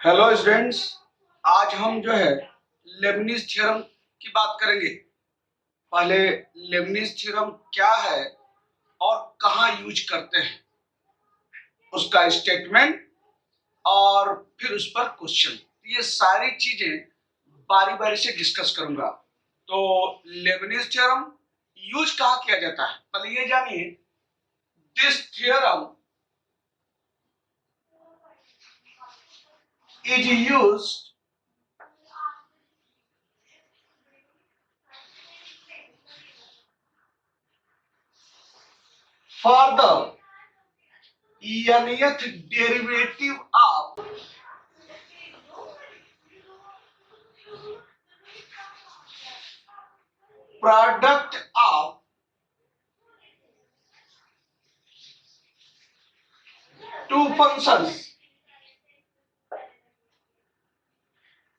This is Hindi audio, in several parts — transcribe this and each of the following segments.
हेलो स्टूडेंट्स, आज हम जो है लेबनीज थ्योरम की बात करेंगे। पहले लेबनीज थ्योरम क्या है और कहाँ यूज करते हैं, उसका स्टेटमेंट और फिर उस पर क्वेश्चन, ये सारी चीजें बारी बारी से डिस्कस करूंगा। तो लेबनीज थ्योरम यूज कहाँ किया जाता है, पहले ये जानिए। This theorem is used for the nth derivative of product of two functions,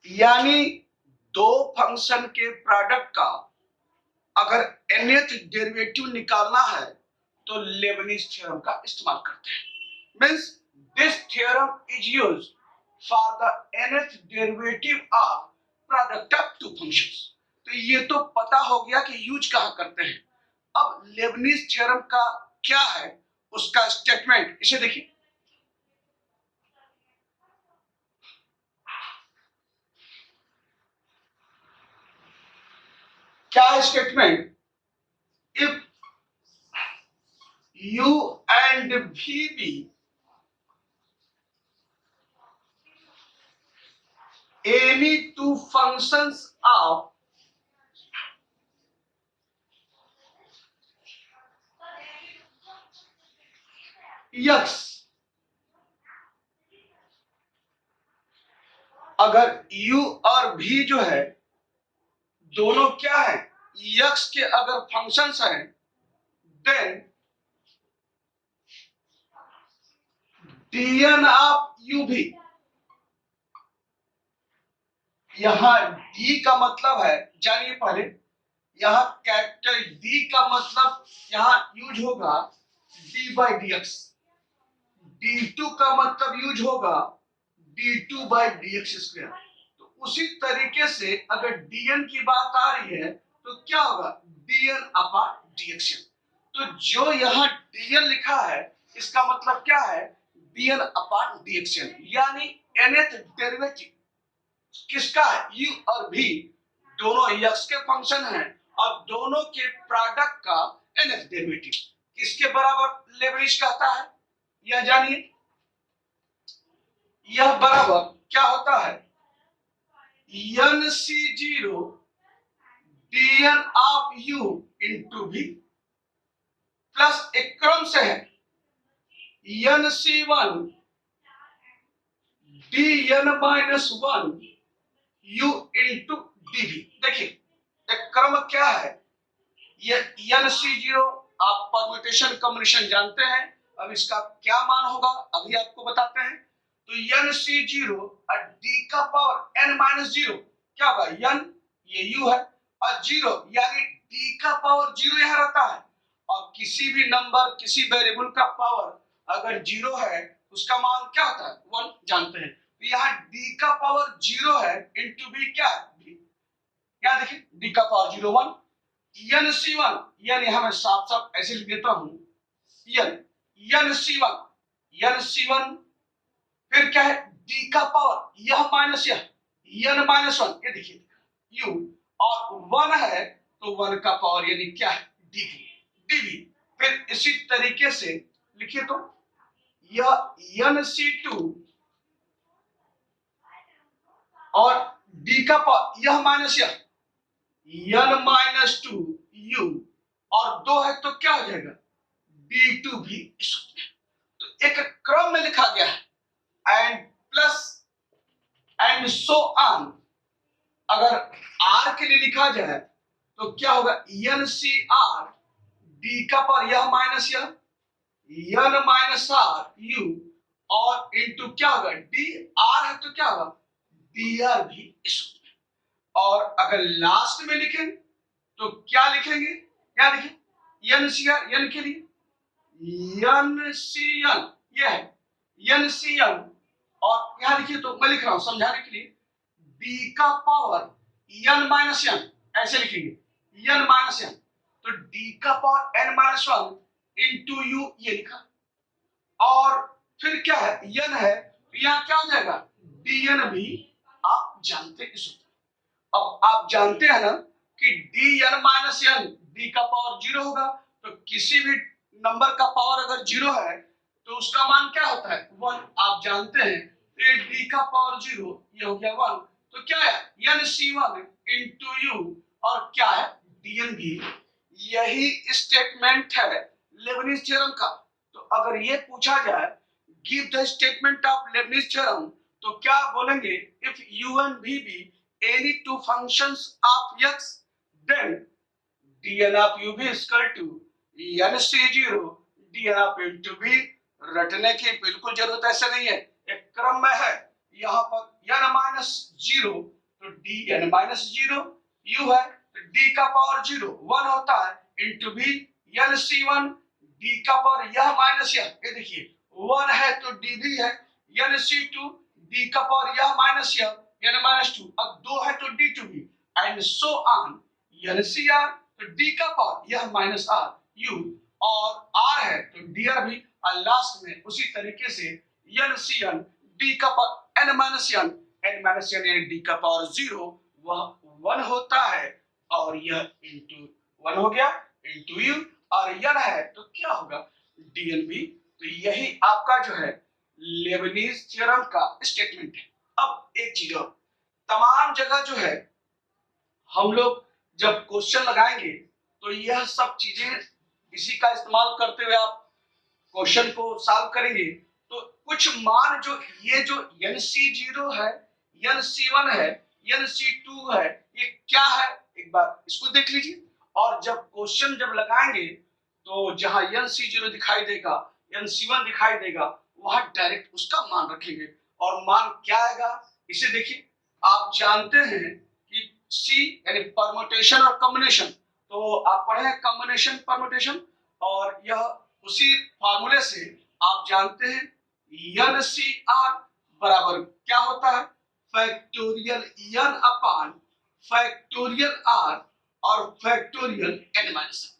यानी दो फंक्शन के प्रोडक्ट का अगर nth डेरिवेटिव निकालना है तो लेबनीज थ्योरम का इस्तेमाल करते हैं। Means this theorem is used for the nth derivative of product of two functions. तो ये तो पता हो गया कि यूज कहां करते हैं। अब लेबनीज थ्योरम का क्या है, उसका स्टेटमेंट, इसे देखिए। क्या है statement? If u and v be any two functions of x, अगर u और v जो है दोनों क्या है, x के अगर फंक्शंस हैं, देन dn ऑफ u भी, यहां d का मतलब है, जानिए पहले, यहां कैपिटल D का मतलब यहां यूज होगा d बाई dx, d2 का मतलब यूज होगा d2 बाई dx स्क्वायर। तो उसी तरीके से अगर dn की बात आ रही है तो क्या होगा, dn अपॉन dx। तो जो यहाँ dn लिखा है इसका मतलब क्या है, dn अपॉन dx, यानी nth डेरिवेटिव किसका है, u और v दोनों x के फंक्शन हैं और दोनों के प्रोडक्ट का nth डेरिवेटिव किसके बराबर लेबनीज कहता है, यह जानिए। यह बराबर क्या होता है, nc0 dn of u into v plus एक क्रम से है nc1 dn minus 1 u into dv। देखिए एक क्रम क्या है, ये nc0 आप परम्यूटेशन कॉम्बिनेशन जानते हैं, अब इसका क्या मान होगा अभी आपको बताते हैं। तो nc0 और d का पावर n माइनस 0 क्या होगा, n ये u है और 0 यानी d का पावर 0 यहाँ रहता है, और किसी भी नंबर किसी वेरिएबल का पावर अगर 0 है उसका मान क्या होता है, 1 जानते हैं। तो यहाँ d का पावर 0 है इंटू b क्या है, क्या देखिए d का पावर 0 1, nc1 यानी हमें साफ साफ ऐसे लिख देता हूं, nc1 फिर क्या है d का पावर यह माइनस यह n माइनस 1, ये देखिए u और 1 है तो 1 का पावर यानी क्या है dv। फिर इसी तरीके से लिखिए तो यह nc2 और d का पावर यह माइनस n माइनस 2 u और 2 है तो क्या हो जाएगा d2 भी। तो एक क्रम में लिखा गया है and plus and so on. अगर r के लिए लिखा जाए तो क्या होगा, ncr d का पावर यह minus n minus r u और इनटू क्या होगा dr है तो क्या होगा dr भी। और अगर लास्ट में लिखें तो क्या लिखेंगे, क्या लिखें, ncr n के लिए ncn, ये है ncn और यहाँ लिखिए, तो मैं लिख रहा हूं समझाने के लिए, d का पावर n माइनस एन, ऐसे लिखेंगे n माइनस एन, तो d का power n minus one into you, ये लिखा। और फिर क्या है, n है, तो यहाँ क्या हो जाएगा, dn भी आप जानते हैं इस। अब आप जानते हैं ना कि dn माइनस एन, d का पावर जीरो होगा, तो किसी भी नंबर का पावर अगर जीरो है तो उसका मान क्या होता है, वन। आप जानते हैं, तो ये d का पावर जीरो, ये हो गया वन, तो क्या है nc1 इंटू यू, और क्या है dn भी। यही स्टेटमेंट है लेबनिज थ्योरम का। तो अगर ये पूछा जाए give the statement of Lebanese theorem, तो क्या बोलेंगे, if u and v be any two functions of x, then dn of u भी equal to nc0 dn of into v। रटने की बिल्कुल जरूरत ऐसा नहीं है, एक क्रम में है। यहाँ पर n माइनस जीरो, तो dn माइनस जीरो, u है तो d का पावर जीरो वन होता है इंटू v nc1, d का पावर यह माइनस यह, ये देखिए वन है तो d भी है, nc2 d का पावर यह माइनस यह n माइनस टू, अब दो है तो d2 भी, एंड सो ऑन ncr, तो d का पावर यह माइनस r u, और r है तो dr भी, और लास्ट में उसी तरीके से ncn d का पावर n माइनस n यानी d का पावर जीरो, वह वन होता है, और यह इंटू वन हो गया इंटू यू, और n है तो क्या होगा dn भी। तो यही आपका जो है लेबनीज थ्योरम का स्टेटमेंट है। अब एक चीज और, तमाम जगह जो है हम लोग जब क्वेश्चन लगाएंगे तो यह सब चीजें इसी का इस्तेमाल करते हुए आप क्वेश्चन को सॉल्व करेंगे। तो कुछ मान जो ये जो nc0 है, nc1 है, nc2 है, ये क्या है एक बार इसको देख लीजिए। और जब क्वेश्चन जब लगाएंगे तो जहां nc0 दिखाई देगा, nc1 दिखाई देगा, वहां डायरेक्ट उसका मान रखेंगे, और मान क्या आएगा इसे देखिए। आप जानते हैं कि C यानी परम्यूटेशन और कॉम्बिनेशन, तो आप पढ़े कॉम्बिनेशन परम्यूटेशन, और यह उसी फार्मूले से आप जानते हैं NCR बराबर क्या होता है, फैक्टोरियल n अपान फैक्टोरियल r और फैक्टोरियल n माइनस।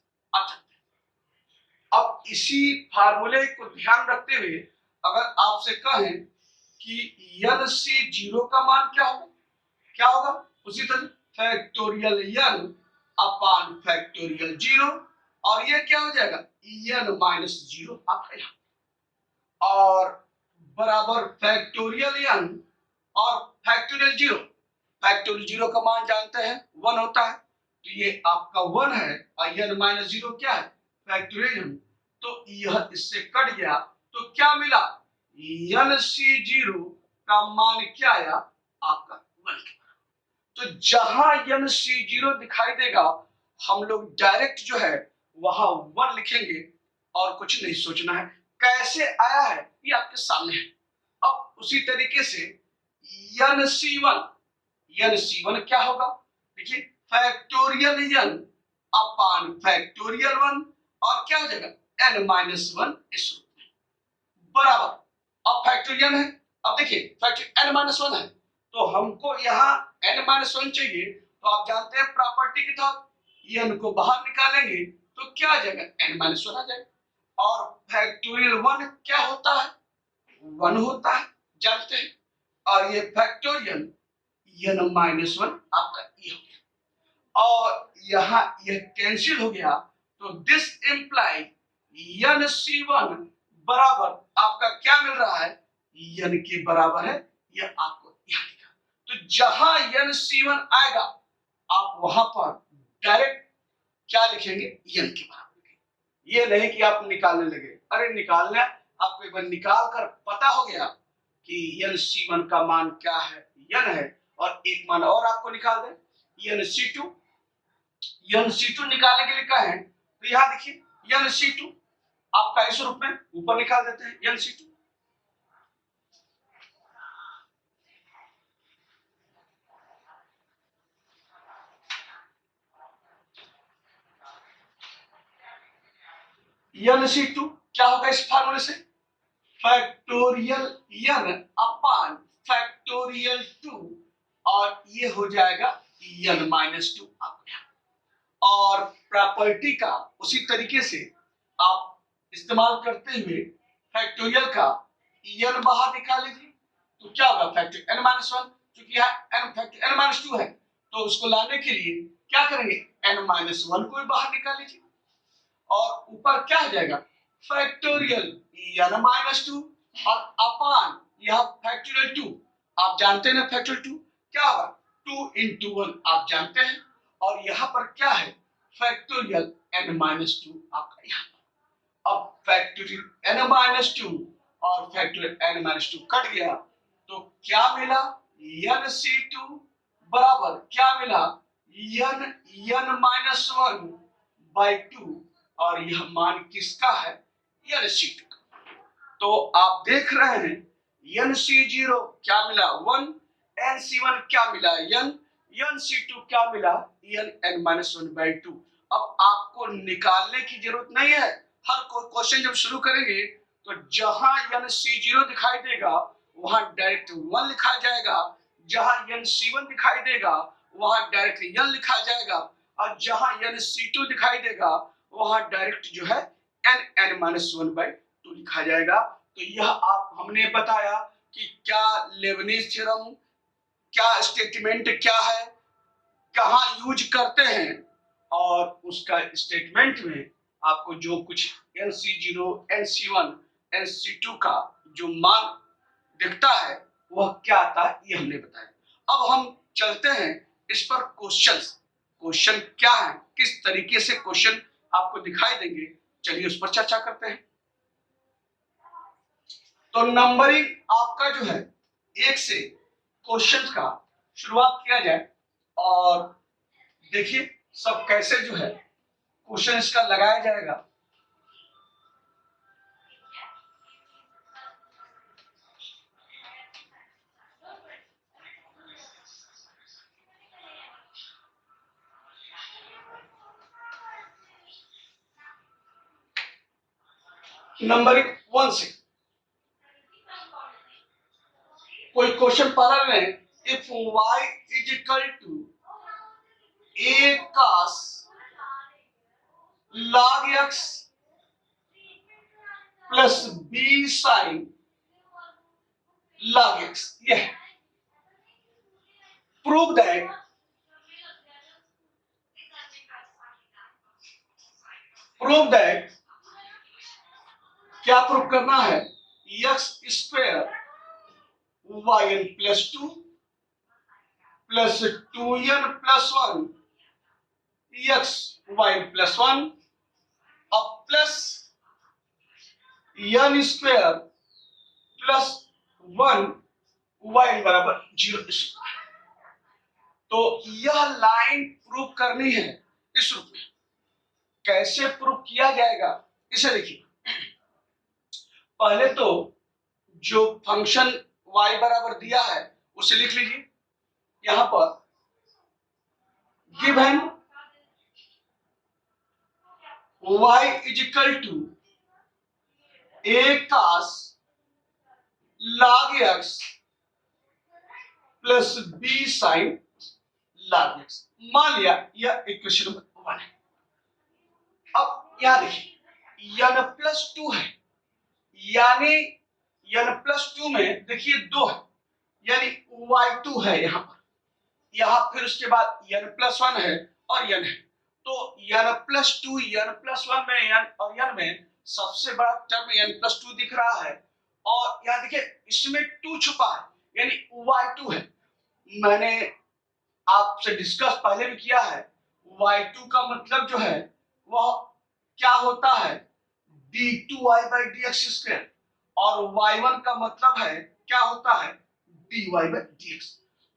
अब इसी फार्मूले को ध्यान रखते हुए अगर आपसे कहें कि nc0 का मान क्या होगा, क्या होगा उसी तरह फैक्टोरियल n अपान फैक्टोरियल जीरो, और ये क्या हो जाएगा n माइनस जीरो आपका यहाँ, और बराबर फैक्टोरियल n और फैक्टोरियल जीरो। फैक्टोरियल जीरो का मान जानते हैं वन होता है, तो ये आपका वन है, और n माइनस जीरो क्या है फैक्टोरियल n, तो यह इससे कट गया, तो क्या मिला nc0 का मान क्या आया आपका वन। तो जहां nc0 दिखाई देगा हम लोग डायरेक्ट जो है वहां वन लिखेंगे, और कुछ नहीं सोचना है। कैसे आया है ये आपके सामने है। अब उसी तरीके से nc1 क्या होगा, देखिए फैक्टोरियल n अपान फैक्टोरियल वन, और क्या हो जाएगा n माइनस वन इस रूप में, बराबर। अब फैक्टोरियल है, अब देखिए फैक्टोरियल n माइनस वन है, तो हमको यहाँ n माइनस वन चाहिए, तो आप जानते हैं प्रॉपर्टी के तहत n को बाहर निकालेंगे तो क्या आ जाएगा n माइनस वन आ जाएगा, और फैक्टोरियल वन क्या होता है वन होता है जानते हैं, और ये फैक्टोरियल n माइनस वन आपका ये हो गया, और यहाँ ये कैंसिल हो गया, तो दिस इंप्लाई nc1 बराबर आपका क्या मिल रहा है n के बराबर है, यह आपको यहाँ लिखा। तो जहां nc1 आएगा आप वहां पर डायरेक्ट क्या लिखेंगे n के बराबर। ये नहीं कि आप निकालने लगे, अरे निकालना आपको एक बार निकाल कर पता हो गया कि nc1 का मान क्या है n है, और एक मान और आपको निकाल दे nc2 निकालने के लिए कहें तो यहाँ देखिए nc2 आपका इस रूप में ऊपर निकाल देते हैं nc2, nc2 क्या होगा इस फार्मूले से फैक्टोरियल n अपॉन फैक्टोरियल 2 और ये हो जाएगा n माइनस 2 आपका। और प्रॉपर्टी का उसी तरीके से आप इस्तेमाल करते हुए फैक्टोरियल का n बाहर निकाल लीजिए, तो क्या होगा फैक्टर n माइनस 1, क्योंकि यहाँ n फैक्टर n माइनस 2 है, तो उसको लाने के लिए क्या करेंगे n माइनस 1 को भी बाहर निकाल लीजिए और ऊपर क्या आ जाएगा फैक्टोरियल n माइनस 2 और अपॉन यह फैक्टोरियल 2, आप जानते हैं ना फैक्टोरियल 2 क्या होगा 2 into 1 आप जानते हैं, और यहाँ पर क्या है फैक्टोरियल n माइनस 2 आपका यहाँ पर। अब फैक्टोरियल n माइनस 2 और फैक्टोरियल n माइनस 2 कट गया, तो क्या मिला nc2 बराबर क्या मिला n माइनस 1 बाई 2, और यह मान किसका है nc2 का। तो आप देख रहे हैं nc0 क्या मिला 1, nc1 क्या मिला n, nc2 क्या मिला n माइनस 1 बाई 2। अब आपको निकालने की जरूरत नहीं है, हर कोई क्वेश्चन जब शुरू करेंगे तो जहां nc0 दिखाई देगा वहां डायरेक्ट 1 लिखा जाएगा, जहां nc1 दिखाई देगा वहां डायरेक्ट n लिखा जाएगा, और जहां nc2 दिखाई देगा वहां डायरेक्ट जो है n माइनस 1 बाई 2 लिखा जाएगा। तो यह आप हमने बताया कि क्या लेबनीज थ्योरम, क्या स्टेटमेंट क्या है, कहाँ यूज करते हैं, और उसका स्टेटमेंट में आपको जो कुछ nc0, nc1, nc2 का जो मान दिखता है वह क्या आता है ये हमने बताया। अब हम चलते हैं इस पर क्वेश्चन क्या है, किस तरीके से क्वेश्चन आपको दिखाई देंगे, चलिए उस पर चर्चा करते हैं। तो नंबरिंग आपका जो है 1 से क्वेश्चन का शुरुआत किया जाए, और देखिए सब कैसे जो है क्वेश्चन का लगाया जाएगा। नंबरिंग 1 से कोई क्वेश्चन पढ़ा रहे हैं, if y is equal to a cos log x plus b sin log x, यह प्रूव दैट क्या प्रूव करना है x square yn plus 2 plus 2n plus 1 x y plus 1 अब plus n square plus 1 y बराबर 0। तो यह लाइन प्रूव करनी है इस रूप में। कैसे प्रूव किया जाएगा इसे देखिए, पहले तो जो फंक्शन y बराबर दिया है उसे लिख लीजिए। यहां पर given y is equal to a cos log x plus b sin log x, मान लिया यह इक्वेशन नंबर 1 है। अब यहां देखिए n प्लस 2 है, यानी n प्लस 2 में देखिए 2 है, यानी y2 है यहाँ पर, यहाँ फिर उसके बाद n प्लस 1 है और n है, तो n प्लस 2 n प्लस 1 में n और n में सबसे बड़ा टर्म n प्लस 2 दिख रहा है, और यहाँ देखिए इसमें 2 छुपा है यानी y2 है। मैंने आपसे डिस्कस पहले भी किया है, y2 का मतलब जो है वह क्या होता है d2y बाई dx स्क्वायर, और y1 का मतलब है क्या होता है dy बाई dx।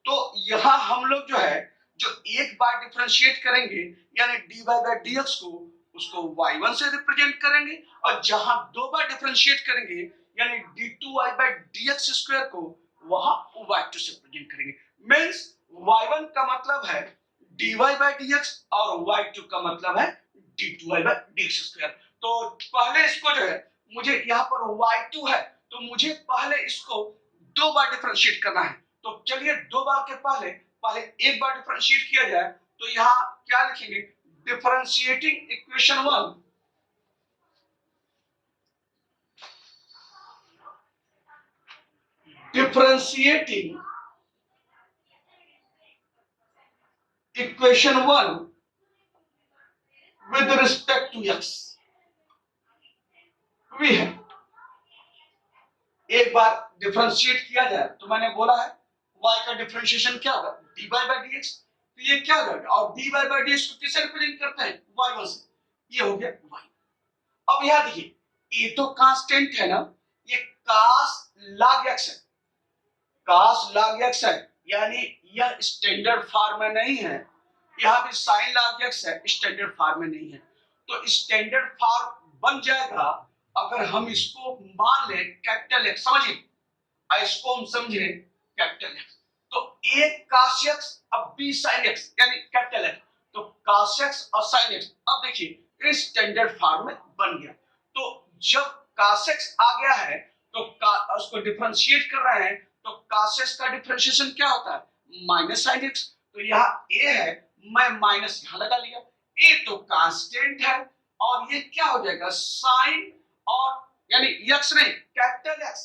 तो यहां हम लोग जो है जो एक बार डिफरेंशिएट करेंगे यानी dy बाई dx को उसको y1 से रिप्रेजेंट करेंगे, और जहां दो बार डिफरेंशिएट करेंगे यानी d2y बाई dx स्क्वायर को वहां y2 से रिप्रेजेंट करेंगे। मींस y1 का मतलब है dy बाई dx और y2 का मतलब है d2y बाई dx स्क्वायर। तो पहले इसको जो है मुझे यहाँ पर y2 है तो मुझे पहले इसको दो बार डिफरेंशिएट करना है। तो चलिए दो बार के पहले पहले एक बार डिफरेंशिएट किया जाए, तो यहाँ क्या लिखेंगे, differentiating equation 1, differentiating equation 1 with respect to x, we have एक बार डिफरेंशिएट किया जाए तो मैंने बोला है y का डिफरेंशिएशन क्या होगा, dy by dx। तो ये क्या होगा, और dy by dx को किससे रिप्रेजेंट करते हैं, y1 से, ये हो गया y। अब यहां देखिए ये तो कांस्टेंट है ना, ये cos log x है, cos log x है, यानी यह स्टैंडर्ड फॉर्म में नहीं है। यहाँ भी sin log x है, स्टैंडर्ड फॉर्म में नहीं है। तो स्टैंडर्ड फॉर्म बन जाएगा अगर हम इसको मान ले कैपिटल एक्स, समझिए इसको हम समझे कैपिटल एक्स, तो एक cos x अब b sin x यानी कैपिटल एक्स, तो cos x और sin x अब देखिए इस स्टैंडर्ड फॉर्म में बन गया। तो जब cos x आ गया है तो उसको डिफरेंशिएट कर रहे हैं, तो cos x का डिफरेंशिएशन क्या होता है, माइनस sin x। तो यहाँ a है, मैं माइनस यहाँ लगा लिया, a तो कांस्टेंट है और ये क्या हो जाएगा साइन, और यानी x नहीं कैपिटल x,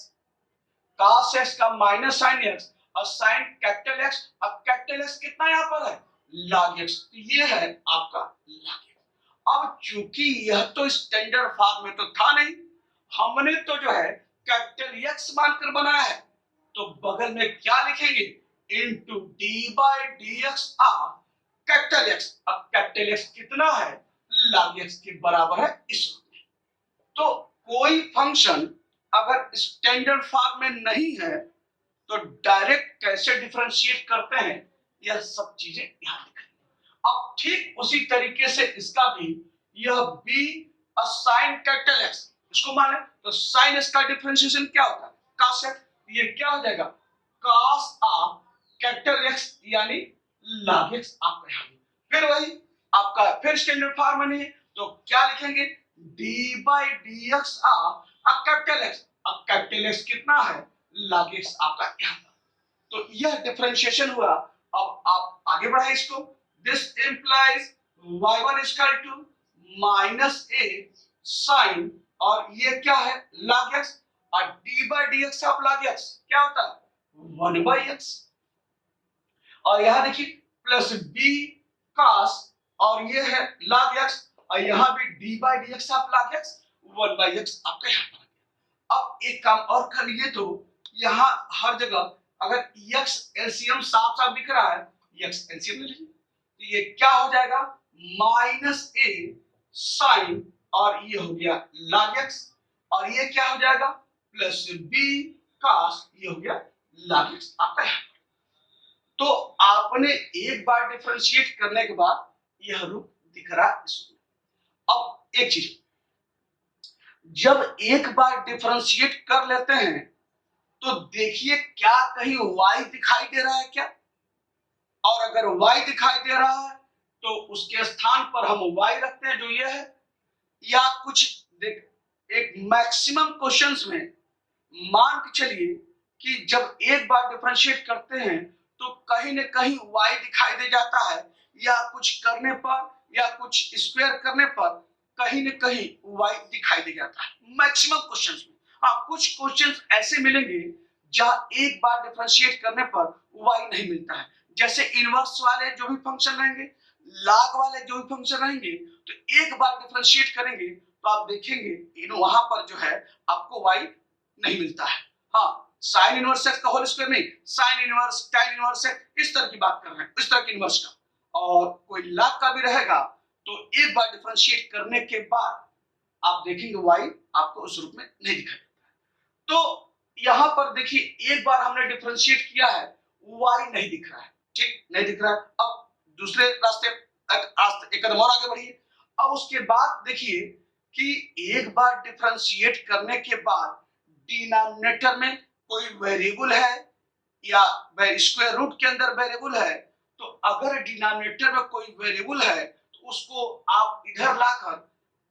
cos x का माइनस sin x और sin कैपिटल x, अब कैपिटल x कितना यहाँ पर है, log x, तो ये है आपका log x। अब चूंकि यह तो स्टैंडर्ड फॉर्म में तो था नहीं, हमने तो जो है कैपिटल x मानकर बनाया है, तो बगल में क्या लिखेंगे, into d by D x capital x। अब कैपिटल x कितना है, log x के बराबर है इस रूप में। तो कोई फंक्शन अगर स्टैंडर्ड फॉर्म में नहीं है तो डायरेक्ट कैसे डिफरेंशिएट करते हैं, यह सब चीजें यहां लिखेंगे। अब ठीक उसी तरीके से इसका भी, यह b sin कैपिटल x, इसको माने तो sin x का डिफरेंशिएशन क्या होता है, cos x, ये क्या हो जाएगा cos कैपिटल x यानी log x आपका यहाँ। फिर वही आपका फिर स्टैंडर्ड फॉर्म में नहीं है तो क्या लिखेंगे, d by D x capital x, अब कैपिटल x कितना है, log x आपका यहाँ। तो यह डिफरेंशिएशन हुआ। अब आप आगे बढ़ाए इसको, this implies y1 is equal to minus a sin, और ये क्या है log x, और d by dx of log x क्या होता है 1 by x, और यहां देखिए प्लस b cos, और ये है log x, और यहां भी d by dx of log x 1 by x आपका यहाँ पर। अब एक काम और कर लिए, तो यहाँ हर जगह अगर x एलसीएम साफ साफ दिख रहा है, x एलसीएम ले लीजिए, तो ये क्या हो जाएगा माइनस a sin, और ये हो गया log x, और ये क्या हो जाएगा प्लस b cos, ये हो गया log x आपका यहाँ। तो आपने एक बार डिफरेंशिएट करने के बाद यह रूप दिख रहा है इसमें। अब एक चीज, जब एक बार डिफरेंशिएट कर लेते हैं तो देखिए क्या कहीं y दिखाई दे रहा है क्या, और अगर y दिखाई दे रहा है तो उसके स्थान पर हम y रखते हैं जो ये है, या कुछ देख एक मैक्सिमम क्वेश्चंस में मान के चलिए कि जब एक बार डिफरेंशिएट करते हैं तो कहीं न कहीं y दिखाई दे जाता है, या कुछ करने पर या कुछ स्क्वायर करने पर कहीं न कहीं y दिखाई दे जाता है मैक्सिमम क्वेश्चंस में। हाँ, कुछ क्वेश्चंस ऐसे मिलेंगे जहां एक बार डिफरेंशिएट करने पर y नहीं मिलता है, जैसे इनवर्स वाले जो भी फंक्शन रहेंगे, लॉग वाले जो भी फंक्शन रहेंगे, तो एक बार डिफरेंशिएट करेंगे तो आप देखेंगे इन वहां पर जो है आपको y नहीं मिलता है। हाँ, साइन इनवर्स एक्स का होल स्क्वायर नहीं, sine inverse tan inverse x, इस तरह की बात कर रहे हैं, इस तरह की इनवर्स का, और कोई लॉग का भी रहेगा तो एक बार डिफरेंशिएट करने के बाद आप देखेंगे y आपको उस रूप में नहीं दिखाई देता है। तो यहां पर देखिए एक बार हमने डिफरेंशिएट किया है, y नहीं दिख रहा है, ठीक नहीं दिख रहा है। अब दूसरे रास्ते एक कदम और आगे बढ़िए। अब उसके बाद देखिए कि एक बार डिफरेंशिएट करने के बाद डिनोमिनेटर में कोई वेरिएबल है या स्क्वायर रूट के अंदर वेरिएबल है, तो अगर डिनोमिनेटर में कोई वेरिएबल है तो उसको आप इधर लाकर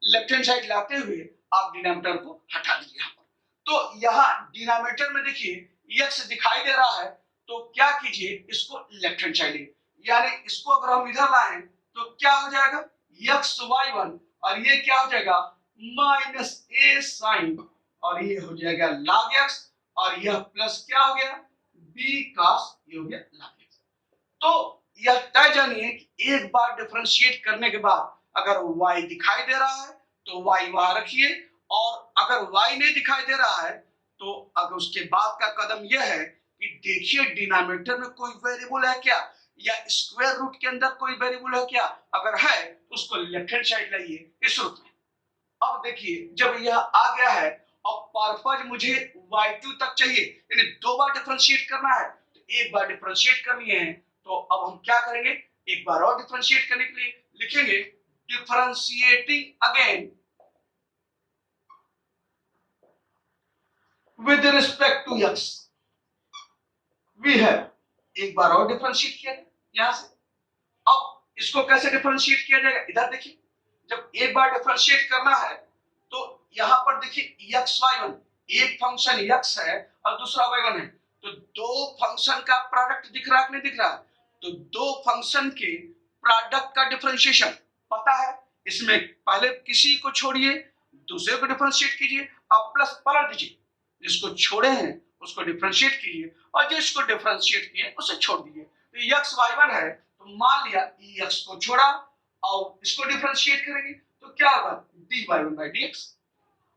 लेफ्ट हैंड साइड लाते हुए आप डिनोमिनेटर को हटा दीजिए यहाँ पर। तो यहाँ डिनोमिनेटर में देखिए x दिखाई दे रहा है तो क्या कीजिए, इसको लेफ्ट हैंड साइड लीजिए, यानी इसको अगर हम इधर लाएं तो क्या हो जाएगा, x y1 और ये क्या हो जाएगा माइनस a साइन और ये हो जाएगा log x और यह प्लस क्या हो गया b cos, ये हो गया log x। तो यह तय जानिए कि एक बार डिफरेंशिएट करने के बाद अगर y दिखाई दे रहा है तो y वहां रखिए, और अगर y नहीं दिखाई दे रहा है तो अगर उसके बाद का कदम यह है कि देखिए डिनोमिनेटर में कोई वेरिएबल है क्या, या स्क्वायर रूट के अंदर कोई वेरिएबल है क्या, अगर है तो उसको लेफ्ट हैंड साइड लाइए इस रूप में। अब देखिए जब यह आ गया है, अब पर्पज मुझे y2 तक चाहिए, यानी दो बार डिफरेंशिएट करना है, तो एक बार डिफरेंशिएट करनी है, तो अब हम क्या करेंगे, एक बार और डिफरेंशिएट करने के लिए लिखेंगे differentiating again with respect to x, we है एक बार और डिफरेंशिएट किया यहां से। अब इसको कैसे डिफरेंशिएट किया जाएगा, इधर देखिए, जब एक बार डिफरेंशिएट करना है तो यहां पर देखिए x y1, एक फंक्शन x है और दूसरा y1 है, तो दो फंक्शन का प्रोडक्ट दिख रहा है कि नहीं दिख रहा है, तो दो फंक्शन के प्रोडक्ट का डिफरेंशिएशन पता है, इसमें पहले किसी को छोड़िए दूसरे को डिफरेंशिएट कीजिए, अब प्लस पलट दीजिए, जिसको छोड़े हैं उसको डिफरेंशिएट कीजिए और जिसको डिफरेंशिएट किए उसे छोड़ दीजिए। तो x y1 है तो मान लिया x को छोड़ा और इसको डिफरेंशिएट करेंगे तो क्या होगा dy1 by dx,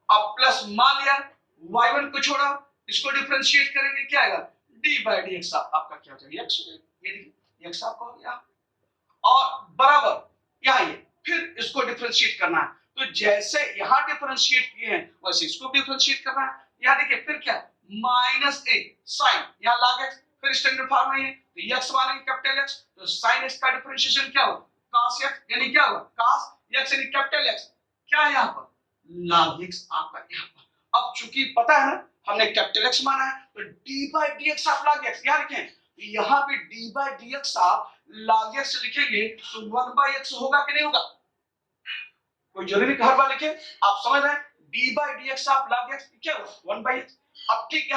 अब प्लस मान लिया y1 को छोड़ा इसको डिफरेंशिएट करेंगे क्या आएगा d by dx, आपका क्या हो जाएगा x, ये देखिए x आपका हो गया, और बराबर यहाँ ये फिर इसको डिफरेंशिएट करना है, तो जैसे यहाँ डिफरेंशिएट किए हैं वैसे इसको डिफरेंशिएट करना है। यहाँ देखिए फिर क्या माइनस a साइन, यहाँ log x, फिर स्टैंडर्ड फॉर्म है तो x मानेंगे कैपिटल x, तो sin x का डिफरेंशिएशन क्या होगा cos x, यानी क्या होगा cos x यानी कैपिटल x, क्या है यहाँ पर log x आपका यहाँ पर। अब चूंकि पता है ना हमने कैपिटल x माना है तो d by dx आप log x यहाँ लिखें, यहाँ पे d by dx आप log x लिखेंगे तो 1 by x होगा कि नहीं होगा, कोई जरूरी हर बार लिखे, आप समझ रहे हैं d by dx आप log x क्या होगा 1 by x। अब ठीक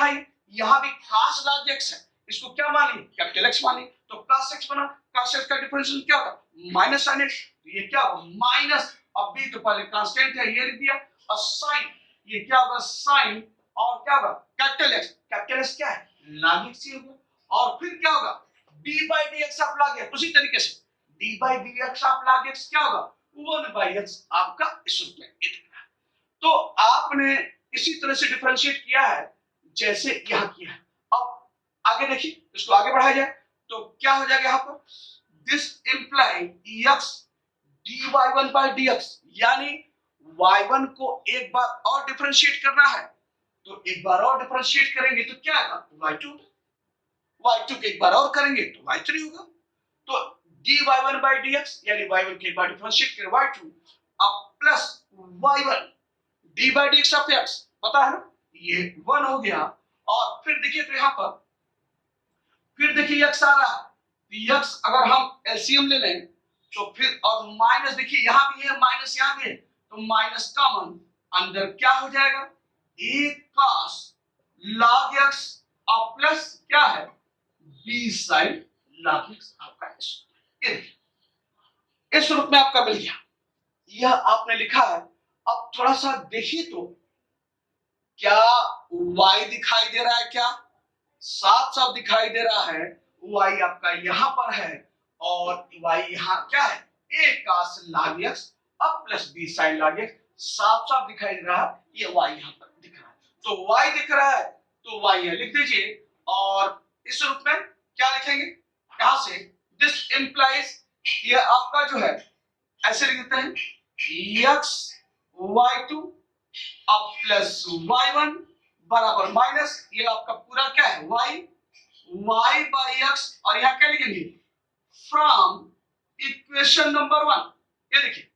यहाँ भी cos log x है, इसको क्या मानिए कैपिटल x मानिए, तो cos x बना, cos x का डिफरेंशियल क्या होगा माइनस sin x, ये क्या होगा माइनस, अब भी तो पहले कांस्टेंट है ये लिख दिया, और sin ये क्या होगा sin और क्या होगा कैपिटल x क्या है log x ही होगा, और फिर क्या होगा d by dx आप log x, उसी तरीके से d by dx आप log x क्या होगा 1 by x आपका इस रूप में। तो आपने इसी तरह से डिफरेंशिएट किया है जैसे यहां किया है। अब आगे देखिए इसको आगे बढ़ाया जाए तो क्या हो जाएगा यहाँ पर this imply x dy1 by dx, यानी y1 को एक बार और डिफरेंशिएट करना है, तो एक बार और डिफरेंशिएट करेंगे तो क्या आएगा y2, y2 के एक बार और करेंगे तो y3 होगा, तो dy1 by dx यानी y1 के एक बार डिफरेंशिएट करें y2 अब plus y1 d by dx of x, पता है ना ये 1 हो गया, और फिर देखिए तो यहाँ पर फिर देखिए x आ रहा है, तो x अगर हम एलसीएम ले लें तो फिर और माइनस देखिए यहाँ भी है माइनस यहाँ भी है, तो माइनस कॉमन अंदर क्या हो जाएगा a cos log x और प्लस क्या है b sin log x आपका इस रूप में आपका मिल गया, यह आपने लिखा है। अब थोड़ा सा देखिए तो क्या y दिखाई दे रहा है, क्या साफ साफ दिखाई दे रहा है, y आपका यहाँ पर है और y यहाँ क्या है a cos log x अब plus b sin log x, साफ साफ दिखाई दे रहा है, ये y यहाँ पर दिख रहा है, तो y दिख रहा है तो y है लिख दीजिए, और इस रूप में क्या लिखेंगे यहां से दिस इंप्लाइज, ये आपका जो है ऐसे लिख देते हैं x y2 अब प्लस y1 बराबर माइनस ये आपका पूरा क्या है y by x, और यहाँ क्या लिखेंगे फ्रॉम इक्वेशन नंबर 1, ये देखिए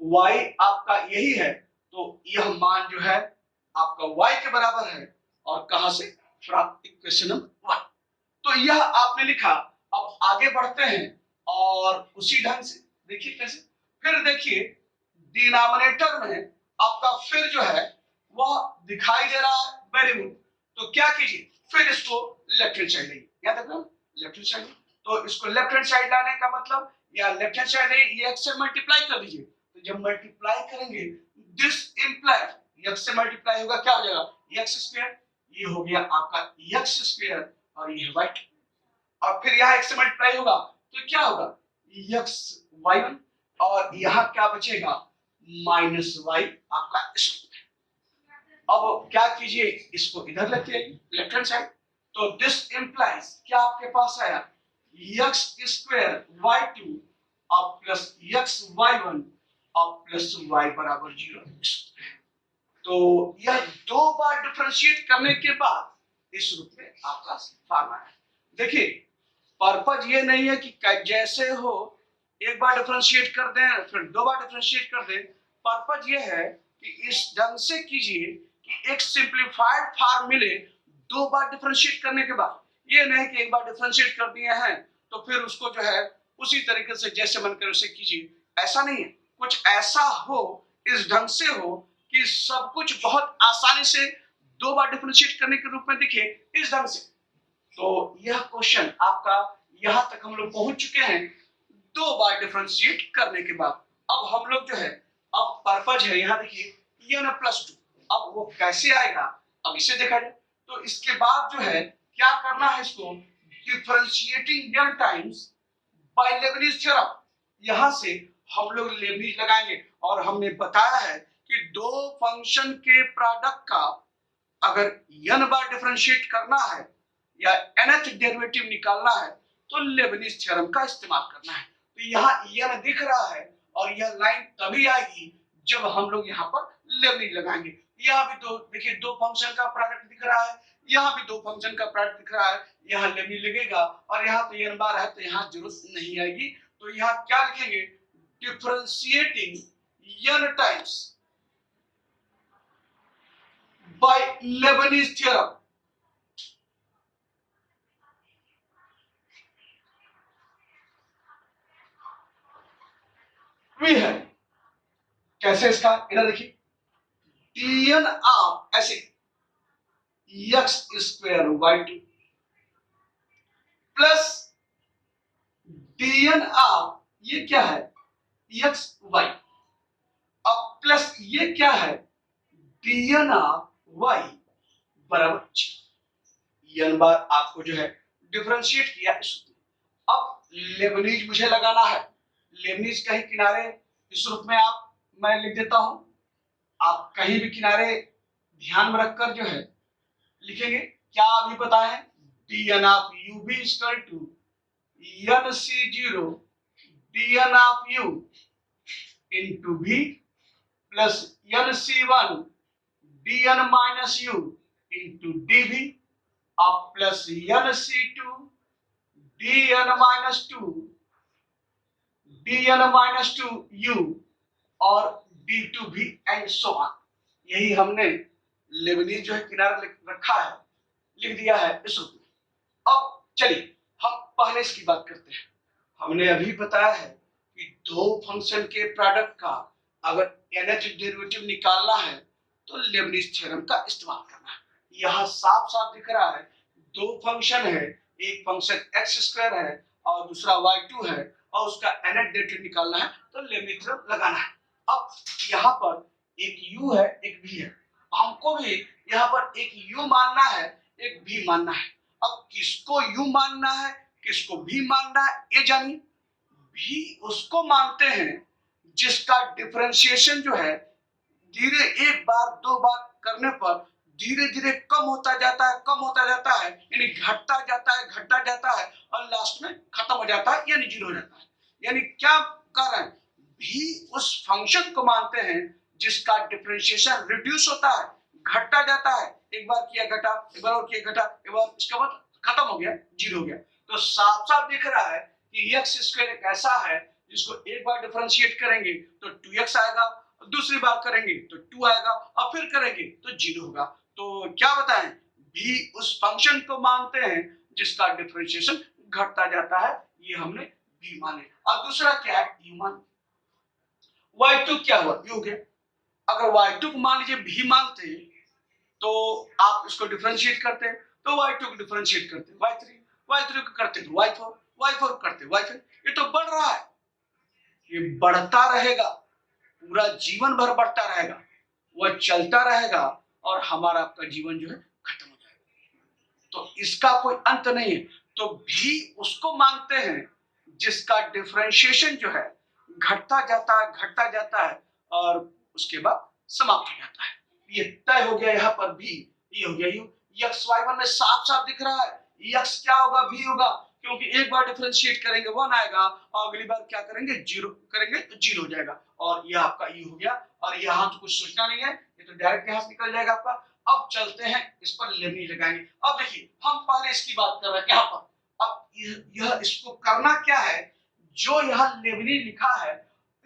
y आपका यही है तो यह मान जो है आपका y के बराबर है, और कहां से फ्रॉम इक्वेशन नंबर 1, तो यह आपने लिखा। अब आगे बढ़ते हैं और उसी ढंग से देखिए कैसे, फिर देखिए डिनोमिनेटर में आपका फिर जो है वह दिखाई दे रहा है वेरिएबल, तो क्या कीजिए फिर इसको लेफ्ट हैंड साइड लाइए, याद रखना लेफ्ट हैंड साइड। तो इसको लेफ्ट हैंड साइड लाने का मतलब या लेफ्ट हैंड साइड ये x से मल्टीप्लाई कर दीजिए। तो जब मल्टीप्लाई करेंगे दिस इंप्लाई x से मल्टीप्लाई होगा क्या हो जाएगा x स्क्वायर, ये हो गया आपका x स्क्वायर और ये है y, और फिर यहाँ x से मल्टीप्लाई होगा तो क्या होगा x y1 और यहाँ क्या बचेगा माइनस y आपका इस। अब क्या कीजिए इसको इधर लेते आइए लेफ्ट हैंड साइड। तो दिस इंप्लाइज क्या आपके पास आया x स्क्वायर y2 और प्लस x y1 और प्लस y बराबर 0। तो यह दो बार डिफरेंशिएट करने के बाद इस रूप में आपका फॉर्मूला है। देखिए पर्पज ये नहीं है कि जैसे हो एक बार डिफरेंशिएट कर दें फिर दो बार डिफरेंशिएट कर दें। पर्पज ये है कि इस ढंग से कीजिए कि एक सिंपलीफाइड फॉर्म मिले दो बार डिफरेंशिएट करने के बाद। ये नहीं कि एक बार डिफरेंशिएट कर दिए हैं तो फिर उसको जो है उसी तरीके से जैसे मन करे उसे कीजिए, ऐसा नहीं है। कुछ ऐसा हो इस ढंग से हो कि सब कुछ बहुत आसानी से दो बार डिफरेंशिएट करने के रूप में दिखे इस ढंग से। तो यह क्वेश्चन आपका यहां तक हम लोग पहुंच चुके हैं दो बार डिफरेंशिएट करने के बाद। अब हम लोग जो है अब पर्पज है यहाँ देखिए n प्लस 2, अब वो कैसे आएगा अब इसे देखा जाए। तो इसके बाद जो है क्या करना है इसको differentiating n times by Leibniz theorem, यहां से हम लोग लेबनिज लगाएंगे। और हमने बताया है कि दो फंक्शन के प्रोडक्ट का अगर n बार डिफरेंशिएट करना है या nth डेरिवेटिव निकालना है तो लेबनिज थ्योरम का इस्तेमाल करना है। तो यहाँ n दिख रहा है और यह लाइन तभी आएगी जब हम लोग यहाँ पर लेबनिज लगाएंगे। यहाँ भी दो देखिए दो फंक्शन का प्रोडक्ट दिख रहा है, यहाँ भी दो फंक्शन का प्रोडक्ट दिख रहा है, यहाँ लेबनिज लगेगा और यहाँ तो n बार है तो यहाँ जरूरत नहीं आएगी। तो यहाँ क्या लिखेंगे differentiating n times by Leibniz theorem. We है कैसे इसका इधर देखिए dn ऑफ ऐसे x square y2 plus dn of ये क्या है x y, अब प्लस ये क्या है dn ऑफ y बराबर n बार आपको जो है डिफरेंशिएट किया। अब लेबनिज मुझे लगाना है, लेबनिज कहीं किनारे इस रूप में आप मैं लिख देता हूं, आप कहीं भी किनारे ध्यान में रखकर जो है लिखेंगे। क्या अभी पता है dn ऑफ u भी equal to nc0 dn of u into v plus nc1 dn minus u into dv अब plus nc2 dn minus 2 dn minus 2 u और d2v एंड सो ऑन। यही हमने लेबनिज जो है किनारे रखा है लिख दिया है इस रूप में। अब चलिए हम पहले इसकी बात करते हैं। हमने अभी बताया है कि दो फंक्शन के प्रोडक्ट का अगर nth डेरिवेटिव निकालना है तो लेबनिज थ्योरम का इस्तेमाल करना है। यहाँ साफ साफ दिख रहा है दो फंक्शन है, एक फंक्शन x स्क्वायर है और दूसरा y2 है और उसका nth डेरिवेटिव निकालना है तो लेबनिज थ्योरम लगाना है। अब यहाँ पर एक u है एक v है, हमको भी यहाँ पर एक u मानना है एक v मानना है। अब किसको u मानना है किसको v मानना है ये जानिए। v उसको मानते हैं जिसका डिफरेंशिएशन जो है धीरे एक बार दो बार करने पर धीरे धीरे कम होता जाता है यानी घटता जाता है और लास्ट में खत्म हो जाता है यानी जीरो हो जाता है। यानी क्या कर रहे हैं भी उस फंक्शन को मानते हैं जिसका डिफरेंशिएशन रिड्यूस होता है घटता जाता है, एक बार किया घटा एक बार और किया घटा एक बार इसके बाद खत्म हो गया जीरो हो गया। तो साफ साफ दिख रहा है कि x स्क्वायर एक ऐसा है जिसको एक बार डिफरेंशिएट करेंगे तो 2x आएगा, दूसरी बार करेंगे तो 2 आएगा और फिर करेंगे तो 0 होगा। तो क्या बताएं भी उस फंक्शन को मानते हैं जिसका डिफरेंशिएशन घटता जाता है, ये हमने भी माने। अब दूसरा क्या है u मान, y2 क्या हुआ u हो गया। अगर y2 को मान लीजिए भी मानते तो आप इसको डिफरेंशिएट करते तो तो y2 को डिफरेंशिएट करते y3 को करते तो y4 को करते y5। ये तो बढ़ रहा है, ये बढ़ता रहेगा, पूरा जीवन भर बढ़ता रहेगा, वह चलता रहेगा और हमारा आपका जीवन जो है खत्म हो जाएगा। तो इसका कोई अंत नहीं है। तो भी उसको मानते हैं जिसका डिफरेंशिएशन जो है घटता जाता है और उसके बाद समाप्त हो जाता है। ये तय हो गया, यहाँ पर भी ये हो गया यू। यक्स y1 में साफ साफ दिख रहा है, यक्स क्या होगा, भी होगा, क्योंकि एक बार डिफरेंशिएट करेंगे 1 आएगा और अगली बार क्या करेंगे, 0 करेंगे तो 0 हो जाएगा। और ये आपका यू हो गया, और यहाँ तो कुछ सोचना नहीं है, ये तो डायरेक्ट यहाँ से निकल जाएगा आपका। अब चलते हैं इस पर लेबनिज लगाएंगे। अब देखिए हम पहले इसकी बात कर रहे हैं यहाँ पर। अब यह इसको करना क्या है, जो यहाँ लेबनिज लिखा है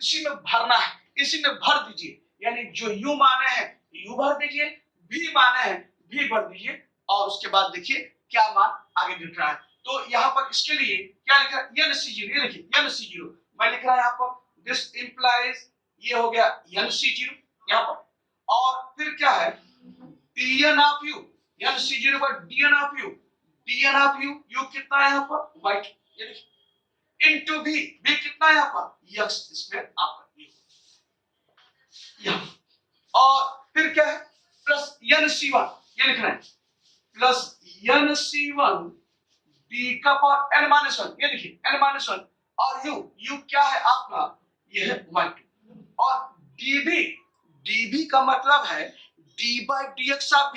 इसी में भरना है, इसी में भर दीजिए। यानी जो यू माने हैं यू भर दीजिए, भी माने हैं भी भर दीजिए, और उसके बाद देखिए क्या मान आगे दिख रहा है। तो यहाँ पर इसके लिए क्या लिखा है, NC0, ये देखिए NC0 मैं लिख रहा है यहाँ पर, दिस इंप्लाइज, ये हो गया NC0 यहाँ पर, और फिर क्या है dn ऑफ u, NC0 पर dn ऑफ u, u कितना है यहाँ पर y2, ये देखिए इनटू v कितना है यहाँ पर x स्क्वायर आपका ये, और फिर क्या है प्लस NC1, ये लिख रहे हैं प्लस NC1 d का पावर n-1, ये देखिए n-1, और u क्या है आपका, ये है y2, और dv का मतलब है d by dx of v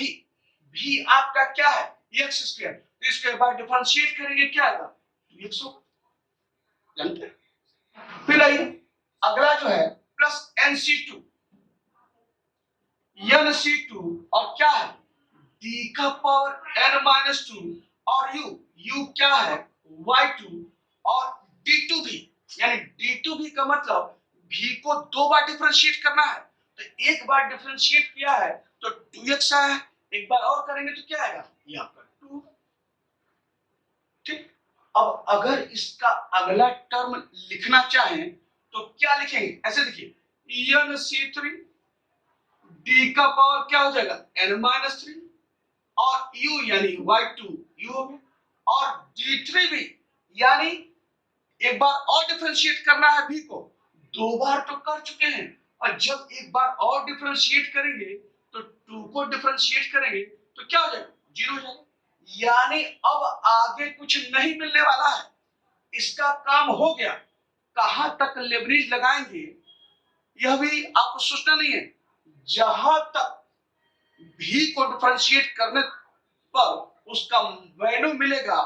आपका क्या है x स्क्वायर, तो इसके बाद डिफरेंशिएट करेंगे क्या आएगा 2x होगा, जानते हैं। फिर आइए अगला जो है प्लस NC2 और क्या है d का पावर n-2, और u क्या है y2, और d2 भी, यानी d2 भी का मतलब v को 2 बार डिफरेंशिएट करना है, तो एक बार डिफरेंशिएट किया है तो 2x आया है, एक बार और करेंगे तो क्या आएगा ये आपका 2। ठीक, अब अगर इसका अगला टर्म लिखना चाहें तो क्या लिखेंगे, ऐसे देखिए NC3 d का पावर क्या हो जाएगा n-3, और u यानी y2 u हो गया, और d3 भी, यानी एक बार और डिफरेंशिएट करना है v को, 2 बार तो कर चुके हैं, और जब एक बार और डिफरेंशिएट करेंगे तो 2 को डिफरेंशिएट करेंगे तो क्या हो जाएगा 0 हो जाएगा, यानी अब आगे कुछ नहीं मिलने वाला है, इसका काम हो गया। कहां तक लेवरेज लगाएंगे यह भी आपको सोचना नहीं है, जहां तक भी को डिफरेंशिएट करने पर उसका वैल्यू मिलेगा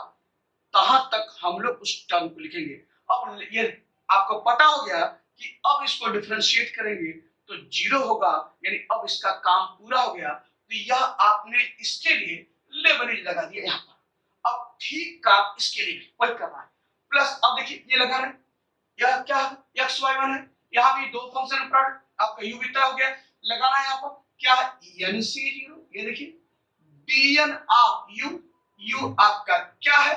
तहां तक हम लोग उस टर्म को लिखेंगे। अब ये आपको पता हो गया कि अब इसको डिफरेंशिएट करेंगे तो 0 होगा, यानी अब इसका काम पूरा हो गया। तो यह आपने इसके लिए लेवरेज लगा दिया यहाँ पर। अब ठीक काम इसके लिए वही करना है, प्लस अब देखिए ये लगा रहे हैं, यह क्या है x y1 है, यहाँ भी 2 फंक्शन प्रोडक्ट आपका u भी तय हो गया, लगाना है यहाँ पर क्या है NC0, ये देखिए dn ऑफ u आपका क्या है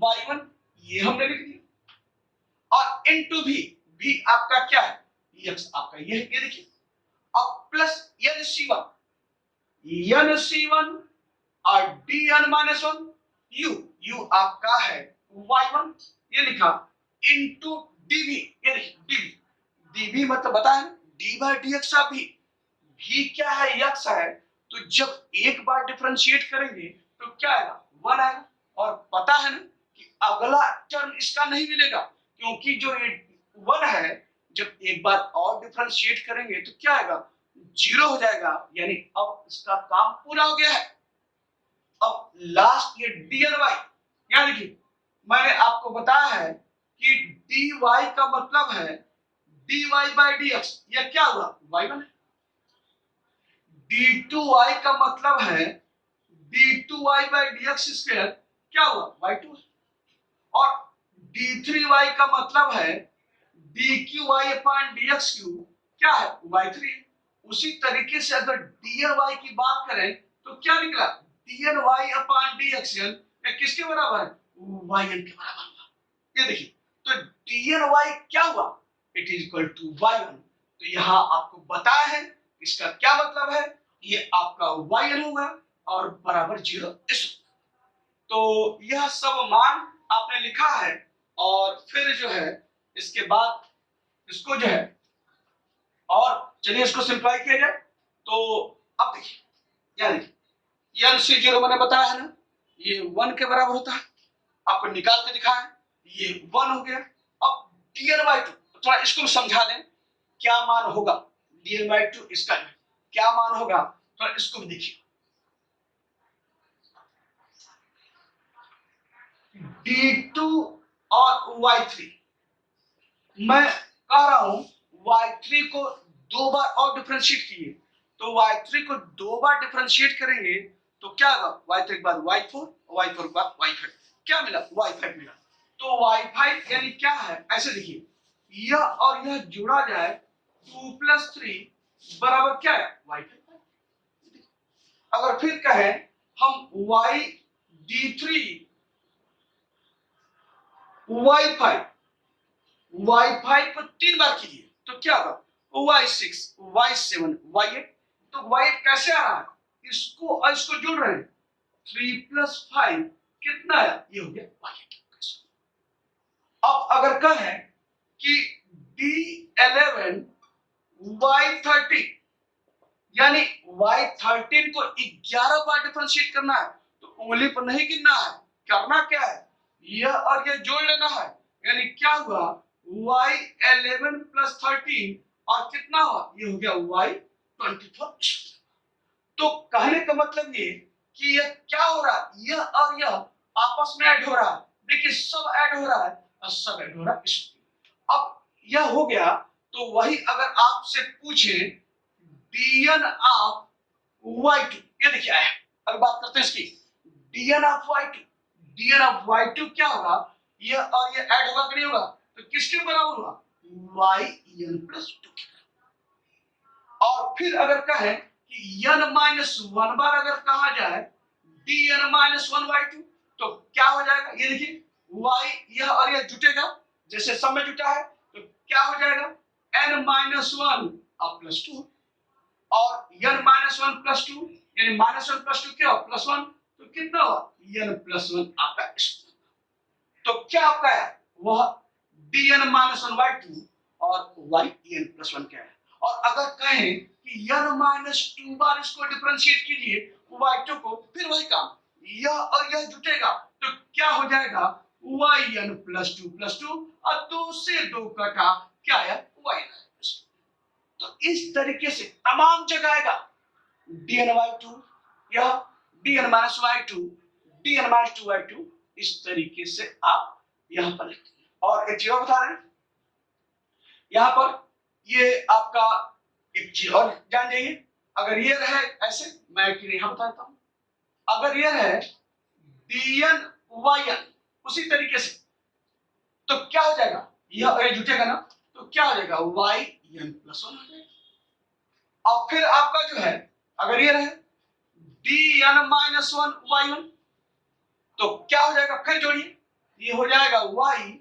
y1, ये हमने लिख दिया, और इनटू v आपका क्या है x आपका ये है, ये देखिए। अब प्लस NC1 और dn-1 u आपका है y1, ये लिखा, इनटू dv, ये देखिए dv मतलब बताया d by dx of v क्या है x है, तो जब एक बार डिफरेंशिएट करेंगे तो क्या आएगा 1 आएगा, और पता है ना कि अगला टर्म इसका नहीं मिलेगा, क्योंकि जो ये 1 है जब एक बार और डिफरेंशिएट करेंगे तो क्या आएगा 0 हो जाएगा, यानी अब इसका काम पूरा हो गया है। अब लास्ट ये dny, यहाँ देखिए मैंने आपको बताया है कि dy का मतलब है dy बाई dx, यह क्या हुआ y1 है, d2y का मतलब है d2y बाई dx स्क्वायर, क्या हुआ y2 है, और d3y का मतलब है dqy अपॉन dxq, क्या है y3 है। उसी तरीके से अगर dny की बात करें तो क्या निकला dny अपॉन dxn, किसके बराबर है yn के बराबर हुआ, ये देखिए। तो dny क्या हुआ, it is equal to y1, तो यहाँ आपको बताया है इसका क्या मतलब है, ये आपका yn होगा और बराबर 0 इस। तो यह सब मान आपने लिखा है और फिर जो है इसके बाद इसको जो है और चलिए इसको सिंप्लाई किया जाए। तो अब देखिए यानी एन सी जीरो मैंने बताया है ना, ये 1 के बराबर होता है, आपको निकाल के दिखाया, ये 1 हो गया। अब dn/2 थोड़ा इसको समझा दें क्या मान होगा dn/2 इसका क्या मान होगा, थोड़ा इसको भी देखिए। d2 और y3 मैं कह रहा हूं y3 को 2 बार और डिफरेंशिएट किए, तो y3 को 2 बार डिफरेंशिएट करेंगे तो क्या होगा, y3 के बाद y4 और y4 के बाद y5, क्या मिला y5 मिला। तो y5 यानी क्या है, ऐसे देखिए यह और यह जोड़ा जाए 2 + 3 बराबर क्या है y5। अगर फिर कहें हम y d3 y5 y5 को 3 बार कीजिए तो क्या होगा y6 y7 y8। तो y8 कैसे आ रहा है, इसको और इसको जोड़ रहे हैं, 3 + 5 कितना है, ये हो गया y8। अब अगर कहें कि d11 y13 यानी y13 को 11 बार डिफरेंशिएट करना है, तो उंगली पर नहीं गिनना है, करना क्या है यह और यह जोड़ लेना है, यानी क्या हुआ y11 + 13 और कितना हुआ, ये हो गया y24। तो कहने का मतलब ये कि यह क्या हो रहा है, यह और यह आपस में ऐड हो रहा है, देखिए सब ऐड हो रहा है और सब ऐड हो रहा है इसमें। अब यह हो गया, तो वही अगर आपसे पूछे dn ऑफ y2, ये देखिए आया, अब बात करते हैं इसकी dn of y2, dn of y2 क्या होगा, ये और ये ऐड होगा कि नहीं होगा, तो किसके बराबर होगा yn + 2 के। और फिर अगर कहें कि n-1 बार अगर कहा जाए dn-1 y2 तो क्या हो जाएगा, ये देखिए y यह और यह जुटेगा, जैसे सब में जुटा है तो क्या हो जाएगा n-1 अब +2 और n-1 + 2 यानी -1 + 2 क्या हो +1, तो कितना हुआ n+1 आपका। तो क्या आपका है वह dn-1 y2 और yn+1 क्या है। और अगर कहें कि n-2 बार इसको डिफरेंशिएट कीजिए y2 को, फिर वही काम, यह और यह जुटेगा तो क्या हो जाएगा yn + 2 और 2 से 2 कटा क्या है yn। तो इस तरीके से तमाम जगह आएगा dn/2 यह dn-y2 dn-2 y2, इस तरीके से आप यहां पर लिखते हैं। और एक चीज और बता रहे हैं, यहां पर ये आपका एक चीज और जान जाइए, अगर ये रहे ऐसे, मैं यहां बताता हूं, अगर ये रहे dn उसी तरीके से तो क्या हो जाएगा, यह जुटेगा ना, तो क्या हो जाएगा yn+1 हो जाएगा। और फिर आपका जो है अगर ये रहे dn-1 y1 तो क्या हो जाएगा, फिर जोड़िए, ये हो जाएगा yn-1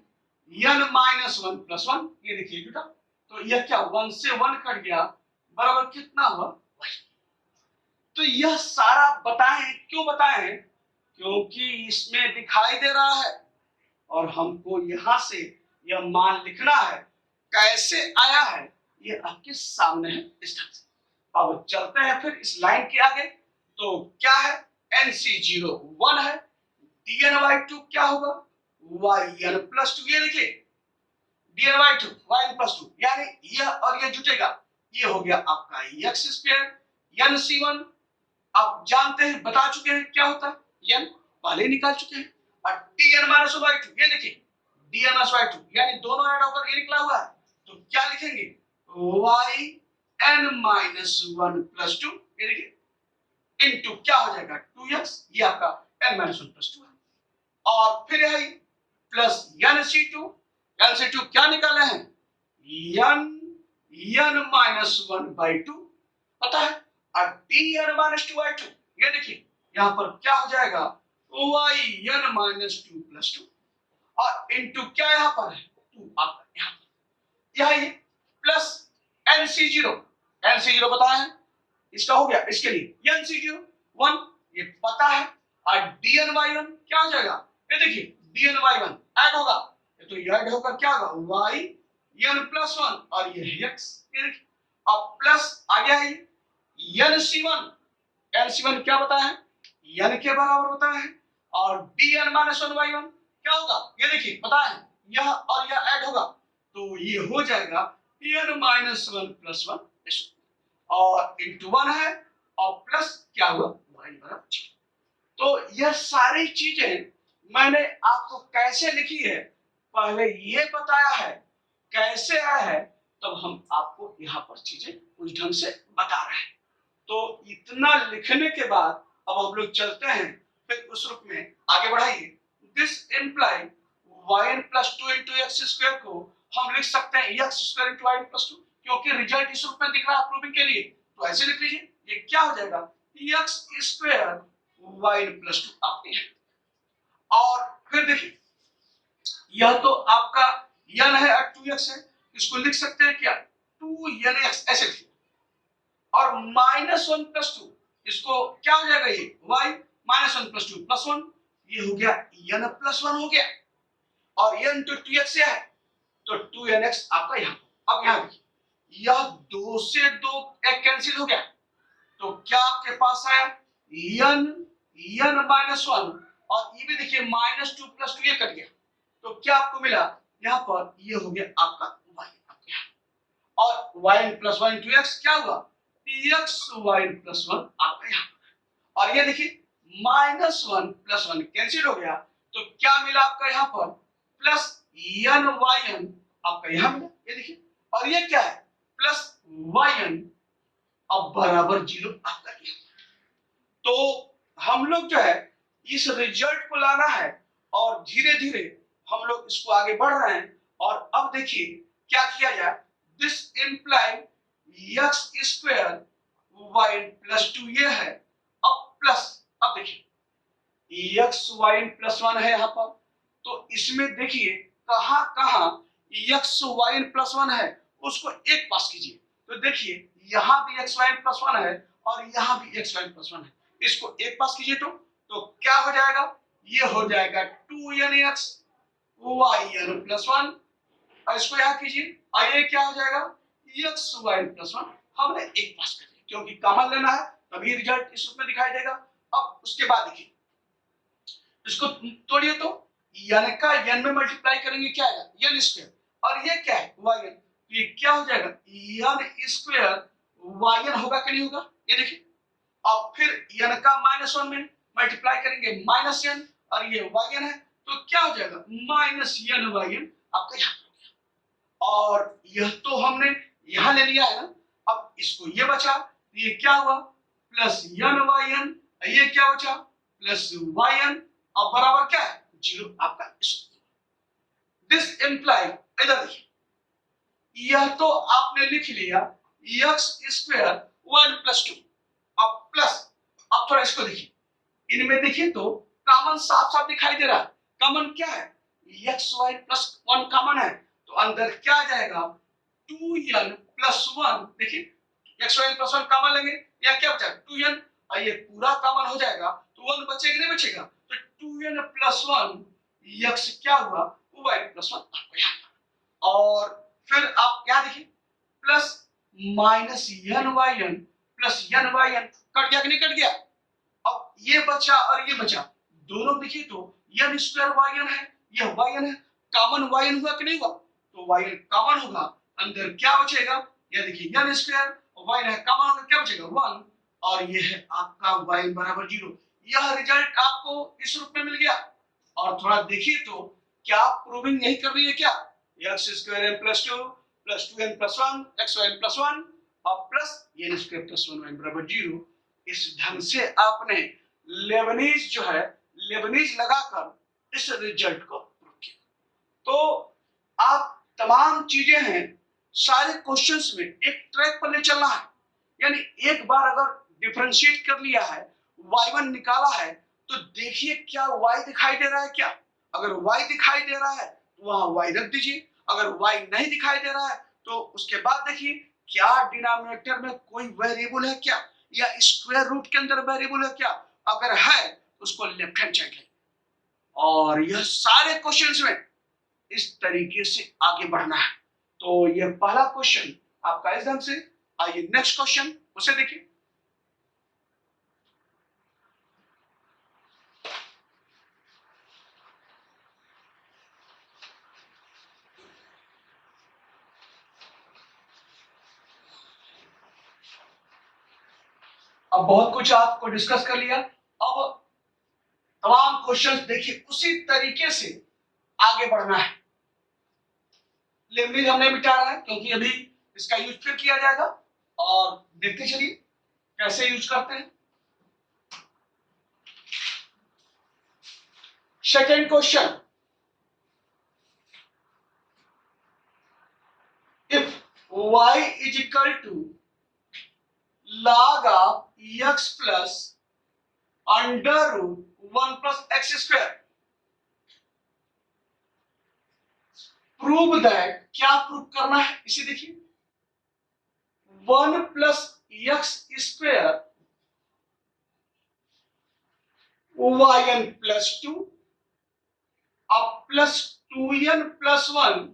+ 1, ये देखिए जुटा, तो यह क्या 1 से 1 कट गया बराबर कितना हुआ y। तो यह सारा बताएं, क्यों बताएं, क्योंकि इसमें दिखाई दे रहा है और हमको यहां से यह मान लिखना है, कैसे आया है ये आपके सामने है इस ढंग से। अब चलते हैं फिर इस लाइन के आगे, तो क्या है NC0 1 है, dn/2 क्या होगा yn+2, ये देखिए dn/2 yn+2 यानी यह और यह जुटेगा, ये हो गया आपका x²। NC1 आप जानते हैं, बता चुके हैं क्या होता है, n पहले निकाल चुके हैं। और dn-y2 ये देखिए dn-y2 यानी दोनों ऐड होकर ये निकला हुआ है, तो क्या लिखेंगे yn-1 + 2, ये देखिए इनटू क्या हो जाएगा 2x, ये आपका n-1 + 2 है। और फिर यही प्लस NC2 क्या निकाले हैं n-1/2 पता है, और dn-2 y2 ये देखिए यहां पर क्या हो जाएगा yn-2 + 2 और इनटू क्या यहां पर है 2 आपका यहां पर, यही प्लस NC0 बताया है, इसका हो गया, इसके लिए NC0 1 ये पता है, और dn/1 क्या हो जाएगा, ये देखिए dn/1 ऐड होगा, तो ये ऐड होकर क्या होगा yn+1 और ये है x, ये देखिए अब प्लस आ गया है nc1, nc1 क्या बताया है, n के बराबर होता है, और dn-1/1 क्या होगा, ये देखिए पता है यह और यह ऐड होगा, तो ये हो जाएगा n-1+1 और इंटू 1 है और प्लस क्या हुआ y बराबर 0। तो यह सारी चीजें मैंने आपको कैसे लिखी है पहले ये बताया है, कैसे आया है तब हम आपको यहाँ पर चीजें उस ढंग से बता रहे हैं। तो इतना लिखने के बाद अब हम लोग चलते हैं फिर उस रूप में आगे बढ़ाइए। This imply yn+2 into x² को हम लिख सकते हैं x² into yn+2, क्योंकि रिजल्ट इस रूप में दिख रहा है प्रूविंग के लिए, तो ऐसे लिख लीजिए, ये क्या हो जाएगा x² yn+2 आपके है। और फिर देखिए यह तो आपका n है और 2x है, इसको लिख सकते हैं क्या 2nx ऐसे लिखिए, और -1+2 इसको क्या हो जाएगा ये y -1+2 +1, ये हो गया n+1 हो गया, और n तो 2x है तो 2nx आपका यहाँ। अब यहाँ देखिए यह 2 से 2 कैंसिल हो गया, तो क्या आपके पास आया n-1 और ये भी देखिए -2+2 ये कट गया, तो क्या आपको मिला यहाँ पर ये हो गया आपका y आपके यहाँ, और yn+1 into x क्या हुआ x(yn+1) आपका यहाँ, और ये देखिए -1+1 कैंसिल हो गया, तो क्या मिला आपका यहाँ पर प्लस n(yn) आपका यहाँ मिला, ये देखिए, और ये क्या है प्लस yn अब बराबर 0 आपका यहाँ। तो हम लोग जो है इस रिजल्ट को लाना है और धीरे धीरे हम लोग इसको आगे बढ़ रहे हैं, और अब देखिए क्या किया जाए, दिस इम्प्लाई x² yn+2 ये है, अब प्लस, अब देखिए x(yn+1) है यहाँ पर, तो इसमें देखिए कहां कहां x(yn+1) है उसको एक पास कीजिए, तो देखिए यहां भी x(yn+1) है और यहां भी x(yn+1) है, इसको एक पास कीजिए तो क्या हो जाएगा, ये हो जाएगा 2nx yn+1, और इसको यहाँ कीजिए और ये क्या हो जाएगा x(yn+1) हमने एक पास कर दिया, क्योंकि कॉमन लेना है तभी रिजल्ट इस रूप में दिखाई देगा। अब उसके बाद देखिए इसको तोड़िए, तो n का n में मल्टीप्लाई करेंगे क्या आएगा n², और ये क्या है yn, तो ये क्या हो जाएगा n² yn होगा कि नहीं होगा, ये देखिए, अब फिर n का -1 में मल्टीप्लाई करेंगे -n, और ये yn है तो क्या हो जाएगा -n(yn) आपका यहाँ, और यह तो हमने यहाँ ले लिया है ना, अब इसको ये बचा, ये क्या हुआ प्लस n(yn), ये क्या बचा प्लस yn, अब बराबर क्या है 0 आपका। दिस इम्प्लाई, इधर देखिए यह तो आपने लिख लिया x² yn+2, अब प्लस, अब थोड़ा इसको देखिए, इनमें देखिए तो कॉमन साफ साफ दिखाई दे रहा है, कॉमन क्या है xy+1 कॉमन है, तो अंदर क्या आ जाएगा 2n+1, देखिए xy+1 कॉमन लेंगे, या क्या बचा 2n, और ये पूरा कॉमन हो जाएगा तो 1 बचेगा नहीं बचेगा, तो 2n+1 x क्या हुआ y+1 आपको यहाँ, और फिर आप क्या देखिए plus -n(yn) plus n(yn) cut गया कि नहीं कट गया, अब ये बचा और ये बचा, दोनों देखिए तो n² yn है, यह yn है, कॉमन yn हुआ कि नहीं हुआ, तो yn कॉमन होगा, अंदर क्या बचेगा, ये देखिए n² yn है कॉमन होगा, क्या बचेगा 1, और ये है आपका y बराबर 0। यह रिजल्ट आपको इस रूप में मिल गया, और थोड़ा देखिए तो क्या प्रूविंग यही कर रही है क्या, x² n+2 plus 2n+1 xy+1 और प्लस n²+1y बराबर 0। इस ढंग से आपने लेबनीज जो है लेबनीज लगाकर इस रिजल्ट को प्रूव किया। तो आप तमाम चीजें हैं सारे क्वेश्चंस में एक ट्रैक पर ले चलना है, यानी एक बार अगर डिफरेंशिएट कर लिया है y1 निकाला है तो देखिए क्या y दिखाई दे रहा है क्या, अगर y दिखाई दे रहा है तो वहां y रख दीजिए, अगर y नहीं दिखाई दे रहा है तो उसके बाद देखिए क्या डिनोमिनेटर में कोई वेरिएबल है क्या, या स्क्वायर रूट के अंदर वेरिएबल है क्या, अगर है उसको लेफ्ट हैंड साइड लेंगे। और यह सारे क्वेश्चंस में इस तरीके से आगे बढ़ना है। तो यह पहला क्वेश्चन आपका इस ढंग से। आइए नेक्स्ट क्वेश्चन उसे देखिए। अब बहुत कुछ आपको डिस्कस कर लिया। अब तमाम क्वेश्चंस देखिए उसी तरीके से आगे बढ़ना है। लेमनीज हमने मिटा रहा है क्योंकि अभी इसका यूज फिर किया जाएगा, और देखते चलिए कैसे यूज करते हैं। Second question, if y is equal to log of x plus under root 1 plus x square, prove that, क्या प्रूव करना है इसे देखिए। 1 plus x square yn plus 2 अब plus 2n plus 1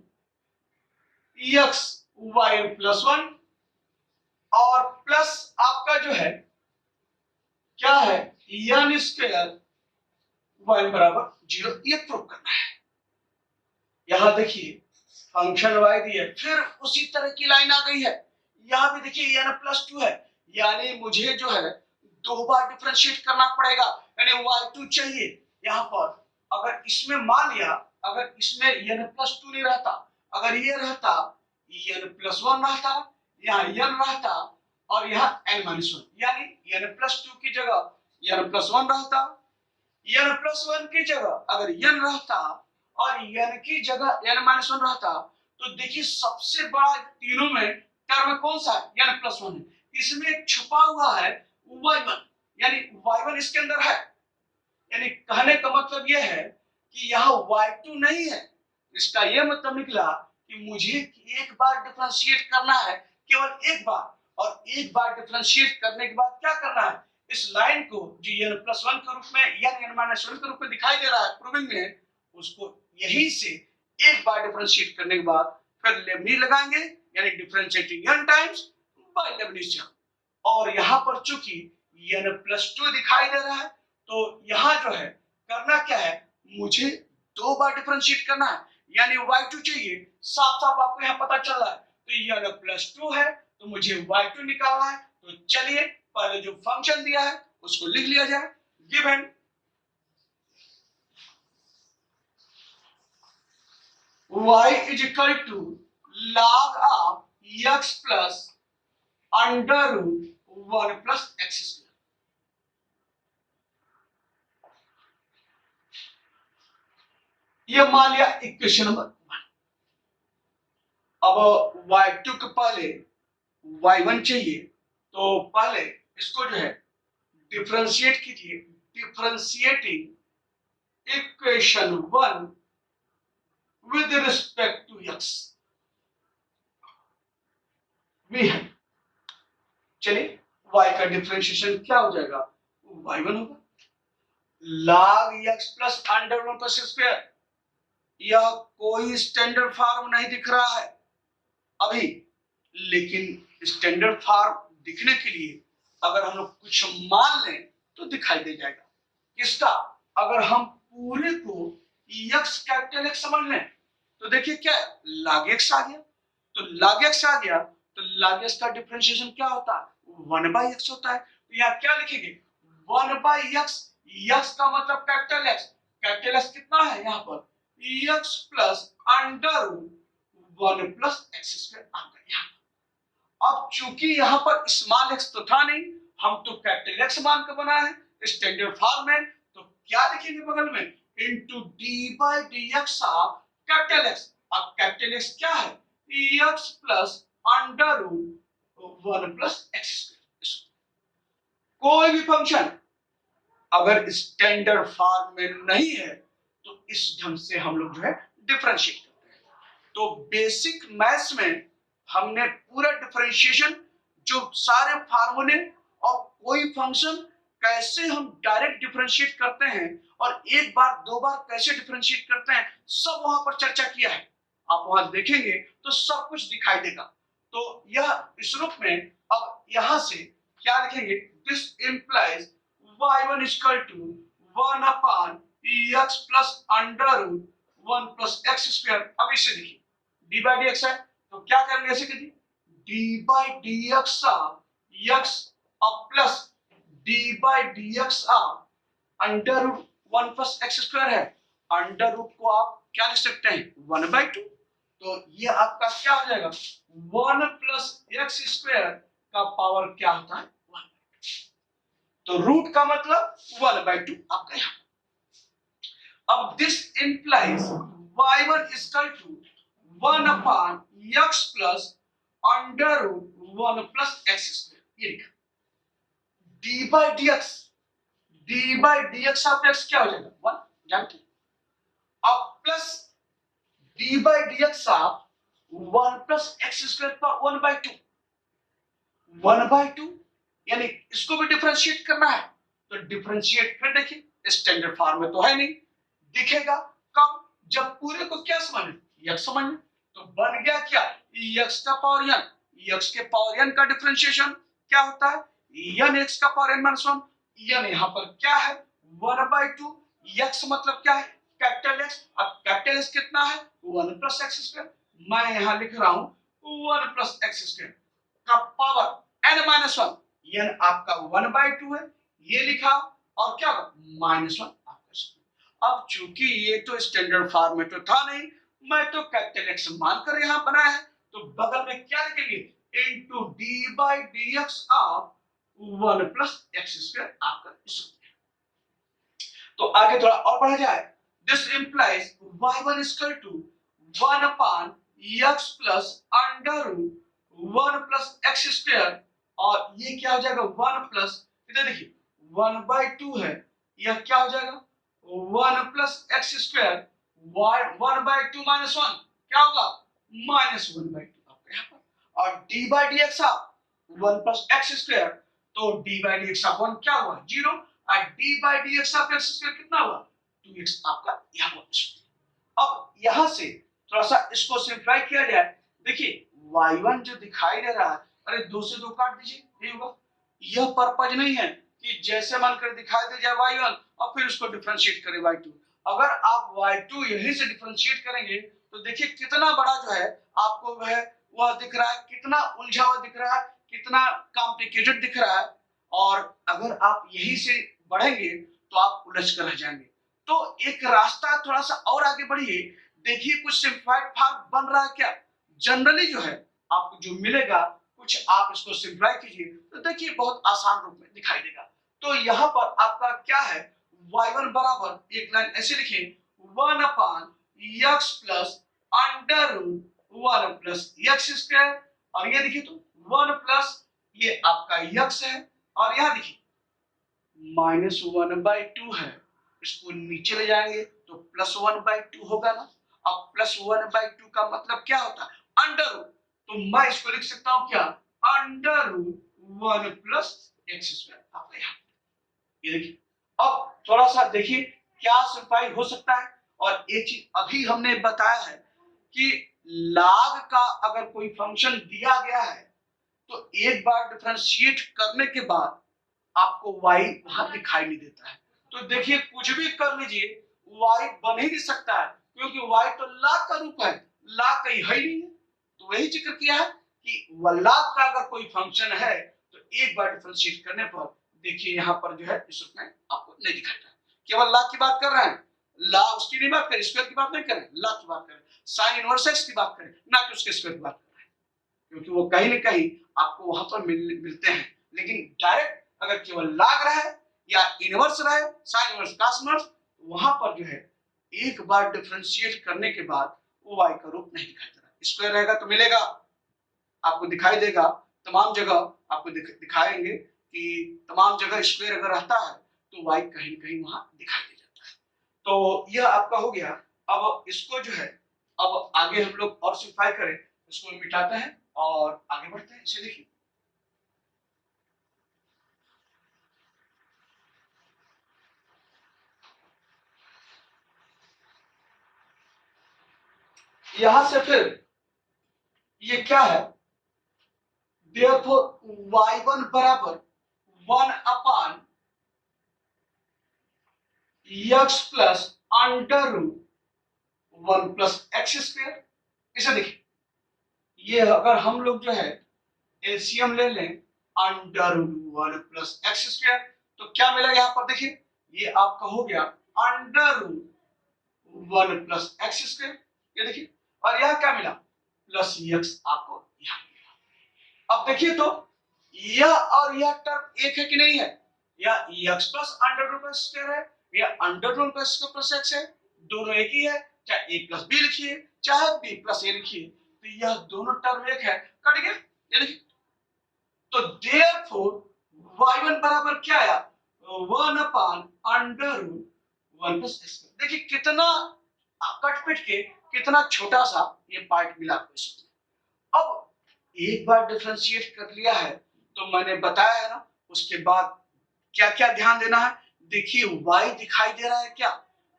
x yn plus 1 और प्लस आपका जो है क्या है n स्क्वायर y बराबर 0, ये प्रूव करना है। यहां देखिए फंक्शन y दिए, फिर उसी तरह की लाइन आ गई है। यहां भी देखिए n प्लस 2 है, यानी मुझे जो है दो बार डिफरेंशिएट करना पड़ेगा, यानी y2 चाहिए। यहां पर अगर इसमें मान लिया, अगर इसमें n प्लस 2 नहीं रहता, अगर ये रहता n प्लस 1 रहता, यहाँ n रहता और यहाँ n माइनस 1, यानी n प्लस 2 की जगह n प्लस 1 रहता, n प्लस 1 की जगह अगर n रहता और n की जगह n माइनस 1 रहता, तो देखिए सबसे बड़ा तीनों में टर्म कौन सा है, n प्लस 1 है। इसमें छुपा हुआ है y1, यानी y1 इसके अंदर है, यानी कहने का मतलब यह है कि यहाँ y2 नहीं है। इसका यह मतलब निकला कि मुझे एक बार डिफरेंशिएट करना है, केवल एक बार, और एक बार डिफरेंशिएट करने के बाद क्या करना है, इस लाइन को जो n प्लस 1 के रूप में या n माइनस 1 के रूप में दिखाई दे रहा है प्रूविंग में, उसको यही से एक बार डिफरेंशिएट करने के बाद फिर लेबनीज लगाएंगे, यानी differentiating n times bye Lebanese theorem. और यहाँ पर चूंकि n प्लस 2 दिखाई दे रहा है, तो यहाँ जो है करना क्या है, मुझे दो बार डिफरेंशिएट करना है, यानी y2 चाहिए। साफ साफ आपको यहाँ पता चल रहा है, तो n प्लस 2 है तो मुझे y2 निकालना है। तो चलिए पहले जो फंक्शन दिया है उसको लिख लिया जाए। Given y is equal to log of x plus under root 1 plus x square। ये मान लिया इक्वेशन नंबर 1। अब y2 के पहले y1 चाहिए, तो पहले इसको जो है डिफरेंशिएट कीजिए। Differentiating equation 1 with respect to x भी है। चलिए y का डिफरेंशिएशन क्या हो जाएगा, y1 होगा। log x plus under 1 plus square, यह कोई स्टैंडर्ड फॉर्म नहीं दिख रहा है अभी, लेकिन स्टैंडर्ड फॉर्म दिखने के लिए अगर हम लोग कुछ मान लें तो दिखाई दे जाएगा। किसका, अगर हम पूरे को x कैपिटल X समझ लें तो देखिए क्या है, log x आ गया। तो log x आ गया तो log x का डिफरेंशिएशन क्या होता है, 1 by x होता है। तो यहाँ क्या लिखेंगे, 1 by x, x का मतलब कैपिटल X, कैपिटल X कितना है यहाँ पर, x plus under 1 plus x square आ गया। अब चूंकि यहाँ पर स्मॉल x तो था नहीं, हम तो कैपिटल X मान के बना है स्टैंडर्ड फॉर्म में, तो क्या लिखेंगे बगल में, into D by D x of capital X। अब कैपिटल X क्या है, x plus under 1 plus x square. कोई भी फंक्शन अगर स्टैंडर्ड फॉर्म में नहीं है तो इस ढंग से हम लोग जो है डिफरेंशिएट करते हैं। तो बेसिक मैथ्स में हमने पूरा डिफरेंशिएशन, जो सारे फार्मूले और कोई फंक्शन कैसे हम डायरेक्ट डिफरेंशिएट करते हैं और एक बार दो बार कैसे डिफरेंशिएट करते हैं, सब वहां पर चर्चा किया है। आप वहां देखेंगे तो सब कुछ दिखाई देगा। तो यह इस रूप में अब यहां से क्या लिखेंगे, this implies y1 equal to 1 upon x plus under root 1 plus x square. अब इसे देखिए डी बाई डी एक्स है, तो क्या करेंगे, ऐसे करिए D by D X X अब plus D by D X under root 1 plus x square है। अंडर रूट को आप क्या लिख सकते हैं, 1/2। तो ये आपका क्या हो जाएगा, 1 प्लस एक्स स्क्वायर का पावर क्या होता है, 1/2। तो रूट का मतलब 1/2 आपका यहाँ। अब this implies y1 equal to 1 upon x plus under root 1 plus x square. ये लिखा d by dx of x क्या हो जाएगा, 1 जानते हैं। अब plus d by dx of 1 plus x square पर 1/2 1/2, यानी इसको भी डिफरेंशिएट करना है। तो डिफरेंशिएट फिर देखिए स्टैंडर्ड फॉर्म में तो है नहीं, दिखेगा कब, जब पूरे को क्या समझ x समझ। तो बन गया क्या, x का पावर n, x के पावर n का डिफरेंशिएशन क्या होता है, n x का पावर n माइनस 1। n यहाँ पर क्या है, 1/2। x मतलब क्या है, कैपिटल x। अब कैपिटल x कितना है, 1 प्लस एक्स स्क्वायर। मैं यहाँ लिख रहा हूँ 1 प्लस एक्स स्क्वायर का पावर n माइनस 1। n आपका 1/2 है, ये लिखा, और क्या -1 आपका। अब चूंकि ये तो स्टैंडर्ड फॉर्म में तो था नहीं, मैं तो कैपिटल एक्स मानकर यहाँ बनाया है, तो बगल में क्या लिखेंगे, into d by D x of 1 plus x square आपका। तो आगे थोड़ा और बढ़ा जाए, this implies y1 equal to 1 upon x plus under root 1 plus x square. और ये क्या हो जाएगा, 1 प्लस, इधर देखिए 1/2 है, यह क्या हो जाएगा 1 प्लस एक्स स्क्वायर। 1/2 माइनस 1 क्या होगा, -1/2 आपका यहाँ पर। और d by D x 1 plus x square, तो d बाई डी एक्स 1 क्या हुआ, 0। और d by D X x square कितना हुआ, 2x आपका यहाँ पर। अब यहाँ से थोड़ा सा इसको सिंप्लीफाई किया जाए, देखिए y1 जो दिखाई दे रहा है, अरे 2 से 2 काट दीजिए, नहीं होगा। यह पर्पज नहीं है कि जैसे मन कर दिखाई दे जाए y1 और फिर उसको डिफरेंशिएट करें y2। अगर आप y2 यहीं से डिफरेंशिएट करेंगे तो देखिए कितना बड़ा जो है आपको वह दिख रहा है, कितना उलझा हुआ दिख रहा है, कितना कॉम्प्लिकेटेड दिख रहा है। और अगर आप यहीं से बढ़ेंगे तो आप उलझ कर रह जाएंगे। तो एक रास्ता थोड़ा सा और आगे बढ़िए, देखिए कुछ सिंप्लीफाइड फॉर्म बन रहा है क्या। जनरली जो है आपको जो मिलेगा, कुछ आप इसको सिंप्लीफाई कीजिए तो देखिए बहुत आसान रूप में दिखाई देगा। तो यहाँ पर आपका क्या है, y1 बराबर एक लाइन ऐसे लिखे 1 upon x plus under root 1 plus x square. और ये देखिए तो 1 प्लस ये आपका x है, और यहाँ देखिए -1/2 है, इसको नीचे ले जाएंगे तो +1/2 होगा ना। अब +1/2 का मतलब क्या होता है, अंडर रूट। तो मैं इसको लिख सकता हूं क्या, under root 1 plus x square आपका यहाँ। ये देखिए अब थोड़ा सा देखिए क्या सिंप्लीफाई हो सकता है। और एक चीज अभी हमने बताया है कि log का अगर कोई फंक्शन दिया गया है तो एक बार डिफरेंशिएट करने के बाद आपको y वहां दिखाई नहीं देता है। तो देखिए कुछ भी कर लीजिए y बन ही नहीं सकता है, क्योंकि y तो log का रूप है, log कहीं है ही नहीं है। तो वही जिक्र किया है कि log का अगर कोई फंक्शन है तो एक बार डिफरेंशिएट करने पर देखिए यहाँ पर जो है इस रूप में आपको नहीं दिखाता है। केवल log की बात कर रहे हैं, log उसकी नहीं बात करें, स्क्वायर की बात नहीं करें, log की बात करें, sin इनवर्स x की बात करें, ना कि उसके स्क्वायर की बात करें, क्योंकि वो कहीं न कहीं आपको वहां पर मिलते हैं। लेकिन डायरेक्ट अगर केवल log रहे या इनवर्स रहे, sin इनवर्स cos इनवर्स, वहां पर जो है एक बार डिफरेंशिएट करने के बाद वो y का रूप नहीं दिखाई देगा। स्क्वायर रहेगा तो मिलेगा, आपको दिखाई देगा, तमाम जगह आपको दिखाएंगे कि तमाम जगह स्क्वायर अगर रहता है तो y कहीं न कहीं वहां दिखाई दे जाता है। तो यह आपका हो गया। अब इसको जो है अब आगे हम लोग और सिंप्लीफाई करें, इसको मिटाते हैं और आगे बढ़ते हैं। इसे देखिए यहां से फिर ये क्या है, देयरफॉर y1 बराबर 1 upon x plus under root 1 plus x square. इसे देखिए, ये अगर हम लोग जो है एलसीएम ले लें under root 1 plus x square, तो क्या मिलेगा यहां पर देखिए, ये आपका हो गया under root 1 plus x square, ये देखिए, और यह क्या मिला प्लस एक्स आपको यहां मिला। अब देखिए तो यह और यह टर्म एक है कि नहीं है, या x plus under root square है या under root square plus x है, दोनों एक ही है, चाहे ए प्लस बी लिखिए चाहे बी प्लस ए लिखिए, तो यह दोनों टर्म एक है, कट गया, ये देखिए। तो देयरफॉर y1 बराबर क्या आया 1 upon under root 1 plus x. देखिए कितना कट पिट के कितना छोटा सा ये पार्ट मिला आपको इसमें। अब एक बार डिफरेंशिएट कर लिया है तो मैंने बताया है ना, उसके बाद क्या क्या ध्यान देना है। देखिए y दिखाई दे रहा है क्या,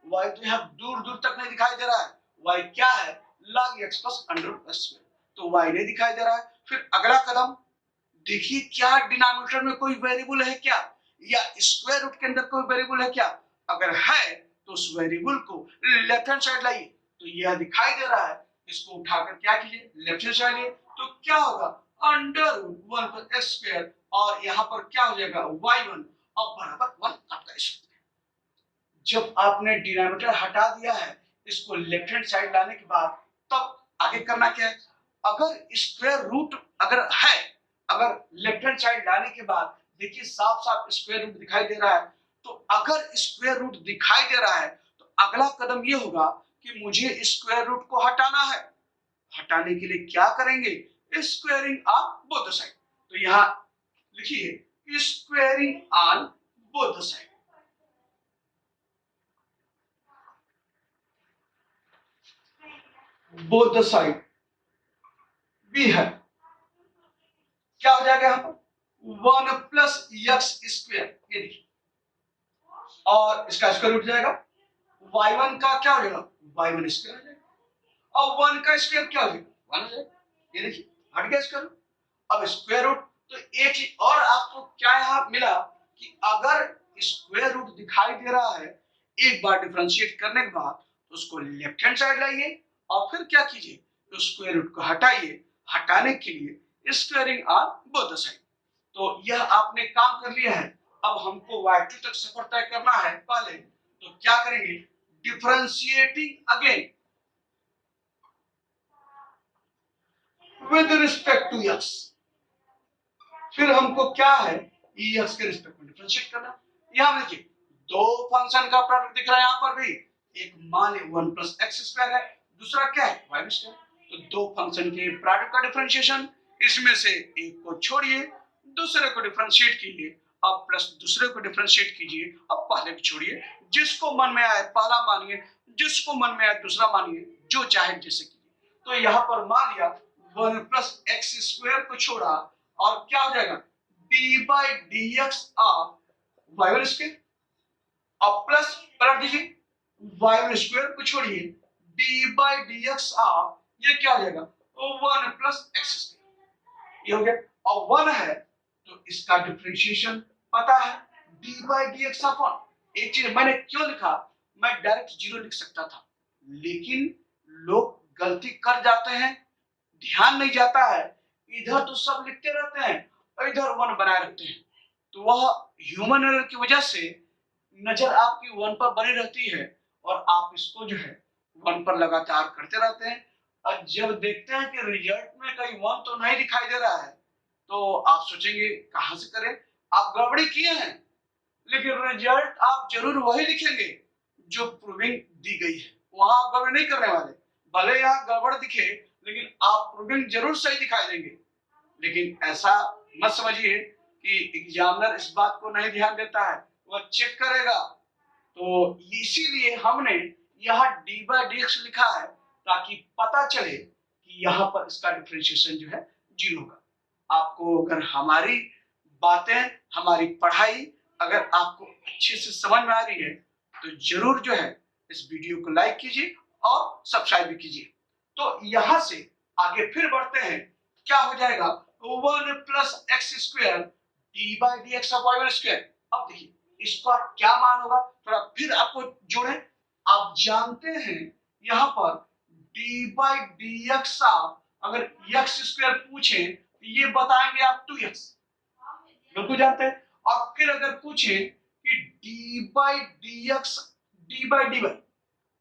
y तो यहाँ दूर दूर तक नहीं दिखाई दे रहा है, y क्या है log x plus under root square, तो y नहीं दिखाई दे रहा है। फिर अगला कदम देखिए, क्या डिनोमिनेटर में कोई वेरिएबल है क्या, या स्क्वायर रूट के अंदर कोई वेरिएबल है क्या, अगर है तो उस वेरिएबल को लेफ्ट हैंड साइड लाइए, तो यह दिखाई दे रहा है, इसको उठाकर क्या कीजिए लेफ्ट हैंड साइड लिए, तो क्या होगा under root 1 plus x square, और यहाँ पर क्या हो जाएगा y1 और बराबर 1 आपका स्क्वायर। जब आपने डिनोमिनेटर हटा दिया है, इसको लेफ्ट हैंड साइड लाने के बाद तब आगे करना क्या है, अगर स्क्वायर रूट अगर है, अगर लेफ्ट हैंड साइड लाने के बाद देखिए साफ साफ स्क्वायर रूट दिखाई दे रहा है, तो अगर स्क्वायर रूट दिखाई दे रहा है तो अगला कदम ये होगा कि मुझे स्क्वायर रूट को हटाना है। हटाने के लिए क्या करेंगे, स्क्वायरिंग ऑन बोथ साइड, तो यहाँ लिखिए squaring on both side. Both side भी है, क्या हो जाएगा यहाँ पर 1 प्लस एक्स स्क्वायर, ये देखिए, और इसका स्क्वायर रूट जाएगा y1 का क्या हो जाएगा y1 स्क्वायर हो जाएगा, और 1 का स्क्वायर क्या हो जाएगा 1 हो जाएगा, ये देखिए हट गया स्क्वायर रूट। अब स्क्वायर रूट तो एक ही, और आपको क्या यहाँ मिला कि अगर स्क्वायर रूट दिखाई दे रहा है एक बार डिफरेंशिएट करने के बाद, तो उसको लेफ्ट हैंड साइड लाइए और फिर क्या कीजिए, तो स्क्वायर रूट को हटाइए, हटाने के लिए स्क्वायरिंग ऑन बोथ साइड। तो यह आपने काम कर लिया है। अब हमको y2 तक सफर तय करना है पहले, तो क्या करेंगे differentiating again with respect to x, फिर हमको क्या है एक्स के रिस्पेक्ट में डिफरेंशिएट करना। यहां देखिए दो फंक्शन का प्रोडक्ट दिख रहा है, यहां पर भी एक मान 1 प्लस एक्स स्क्वायर है, दूसरा क्या है वाई स्क्वायर, तो दो फंक्शन के प्रोडक्ट का डिफरेंशिएशन, इसमें से एक को छोड़िए दूसरे को डिफरेंशिएट कीजिए, अब प्लस दूसरे को डिफरेंशिएट कीजिए, अब पहले को छोड़िए, जिसको मन में आए पहला मानिए, जिसको मन में आए दूसरा मानिए, जो चाहे जैसे कीजिए। तो यहाँ पर मान लिया 1 प्लस एक्स स्क्वायर को छोड़ा और क्या हो जाएगा d by D x of Y one square, अब प्लस पलट दीजिए वाई वन स्क्वायर को छोड़िए d by D x of, ये क्या हो जाएगा 1 प्लस एक्स स्क्वायर, ये हो गया। और 1 है तो इसका डिफरेंशिएशन पता है D by D x upon, एक चीज मैंने क्यों लिखा, मैं डायरेक्ट जीरो लिख सकता था, लेकिन लोग गलती कर जाते हैं, ध्यान नहीं जाता है, इधर तो सब लिखते रहते हैं और इधर 1 बनाए रखते हैं, तो वह ह्यूमन एरर की वजह से नजर आपकी 1 पर बनी रहती है और आप इसको जो है 1 पर लगातार करते रहते हैं, और जब देखते हैं कि रिजल्ट में कहीं 1 तो नहीं दिखाई दे रहा है, तो आप सोचेंगे कहां से करें, आप गड़बड़ी किए हैं, लेकिन रिजल्ट आप जरूर वही लिखेंगे जो प्रूविंग दी गई है, वहां आप गड़बड़ी नहीं करने वाले, भले यहाँ गड़बड़ दिखे लेकिन आप प्रूविंग जरूर सही दिखाई देंगे। लेकिन ऐसा मत समझिए कि एग्जामिनर इस बात को नहीं ध्यान देता है, वह चेक करेगा, तो इसीलिए हमने यहाँ डी बाई डी एक्स लिखा है ताकि पता चले कि यहाँ पर इसका डिफरेंशिएशन जो है जीरो होगा। आपको अगर हमारी बातें, हमारी पढ़ाई अगर आपको अच्छे से समझ में आ रही है, तो जरूर जो है इस वीडियो को लाइक कीजिए और सब्सक्राइब भी कीजिए। तो यहां से आगे फिर बढ़ते हैं, क्या हो जाएगा 1 plus x square d by D x of Y one square. अब देखिए इसका क्या मान होगा, थोड़ा फिर आपको जोड़े। आप जानते हैं यहां पर डी बाई डी एक्स आप अगर एक्स स्क्वायर पूछे तो ये बताएंगे आप 2x, बिल्कुल जानते हैं। और फिर अगर पूछे कि d by D x d by d y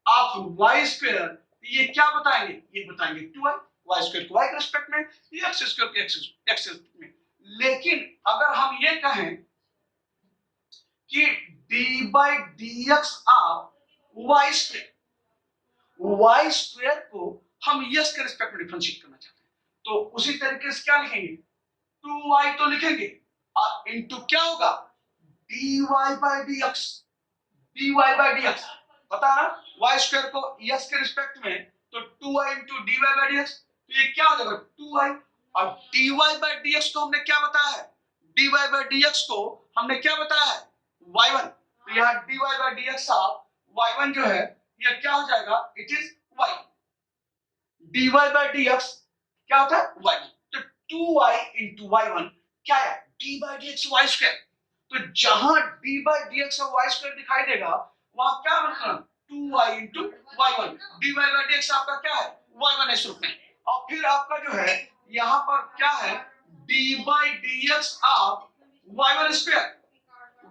of y square, तो ये क्या बताएंगे, ये बताएंगे 2y, वाई स्क्वायर को वाई के रिस्पेक्ट में, एक्स स्क्वायर को एक्स में। लेकिन अगर हम ये कहें कि d by D x of y square, y square को हम यस के रिस्पेक्ट में डिफरेंशिएट करना चाहते हैं, तो उसी तरीके से क्या लिखेंगे 2y तो लिखेंगे और इनटू क्या होगा dy by dx, dy by dx पता ना, y स्क्वायर को यस के रिस्पेक्ट में तो 2y into dy by dx, तो ये क्या हो जाएगा 2y। और dy बाई dx को हमने क्या बताया है, dy बाई dx को हमने क्या बताया है y1, तो यहाँ dy by dx of y1 जो है ये क्या हो जाएगा, it is y, dy by dx क्या होता है y1, तो 2y इंटू y1 क्या है d by dx y square. तो जहां d बाई dx और y स्क्वायर दिखाई देगा वहां क्या मतलब 2y into y1, dy by dx आपका क्या है y1 इस रूप में। और फिर आपका जो है यहाँ पर क्या है d by dx of y1 square,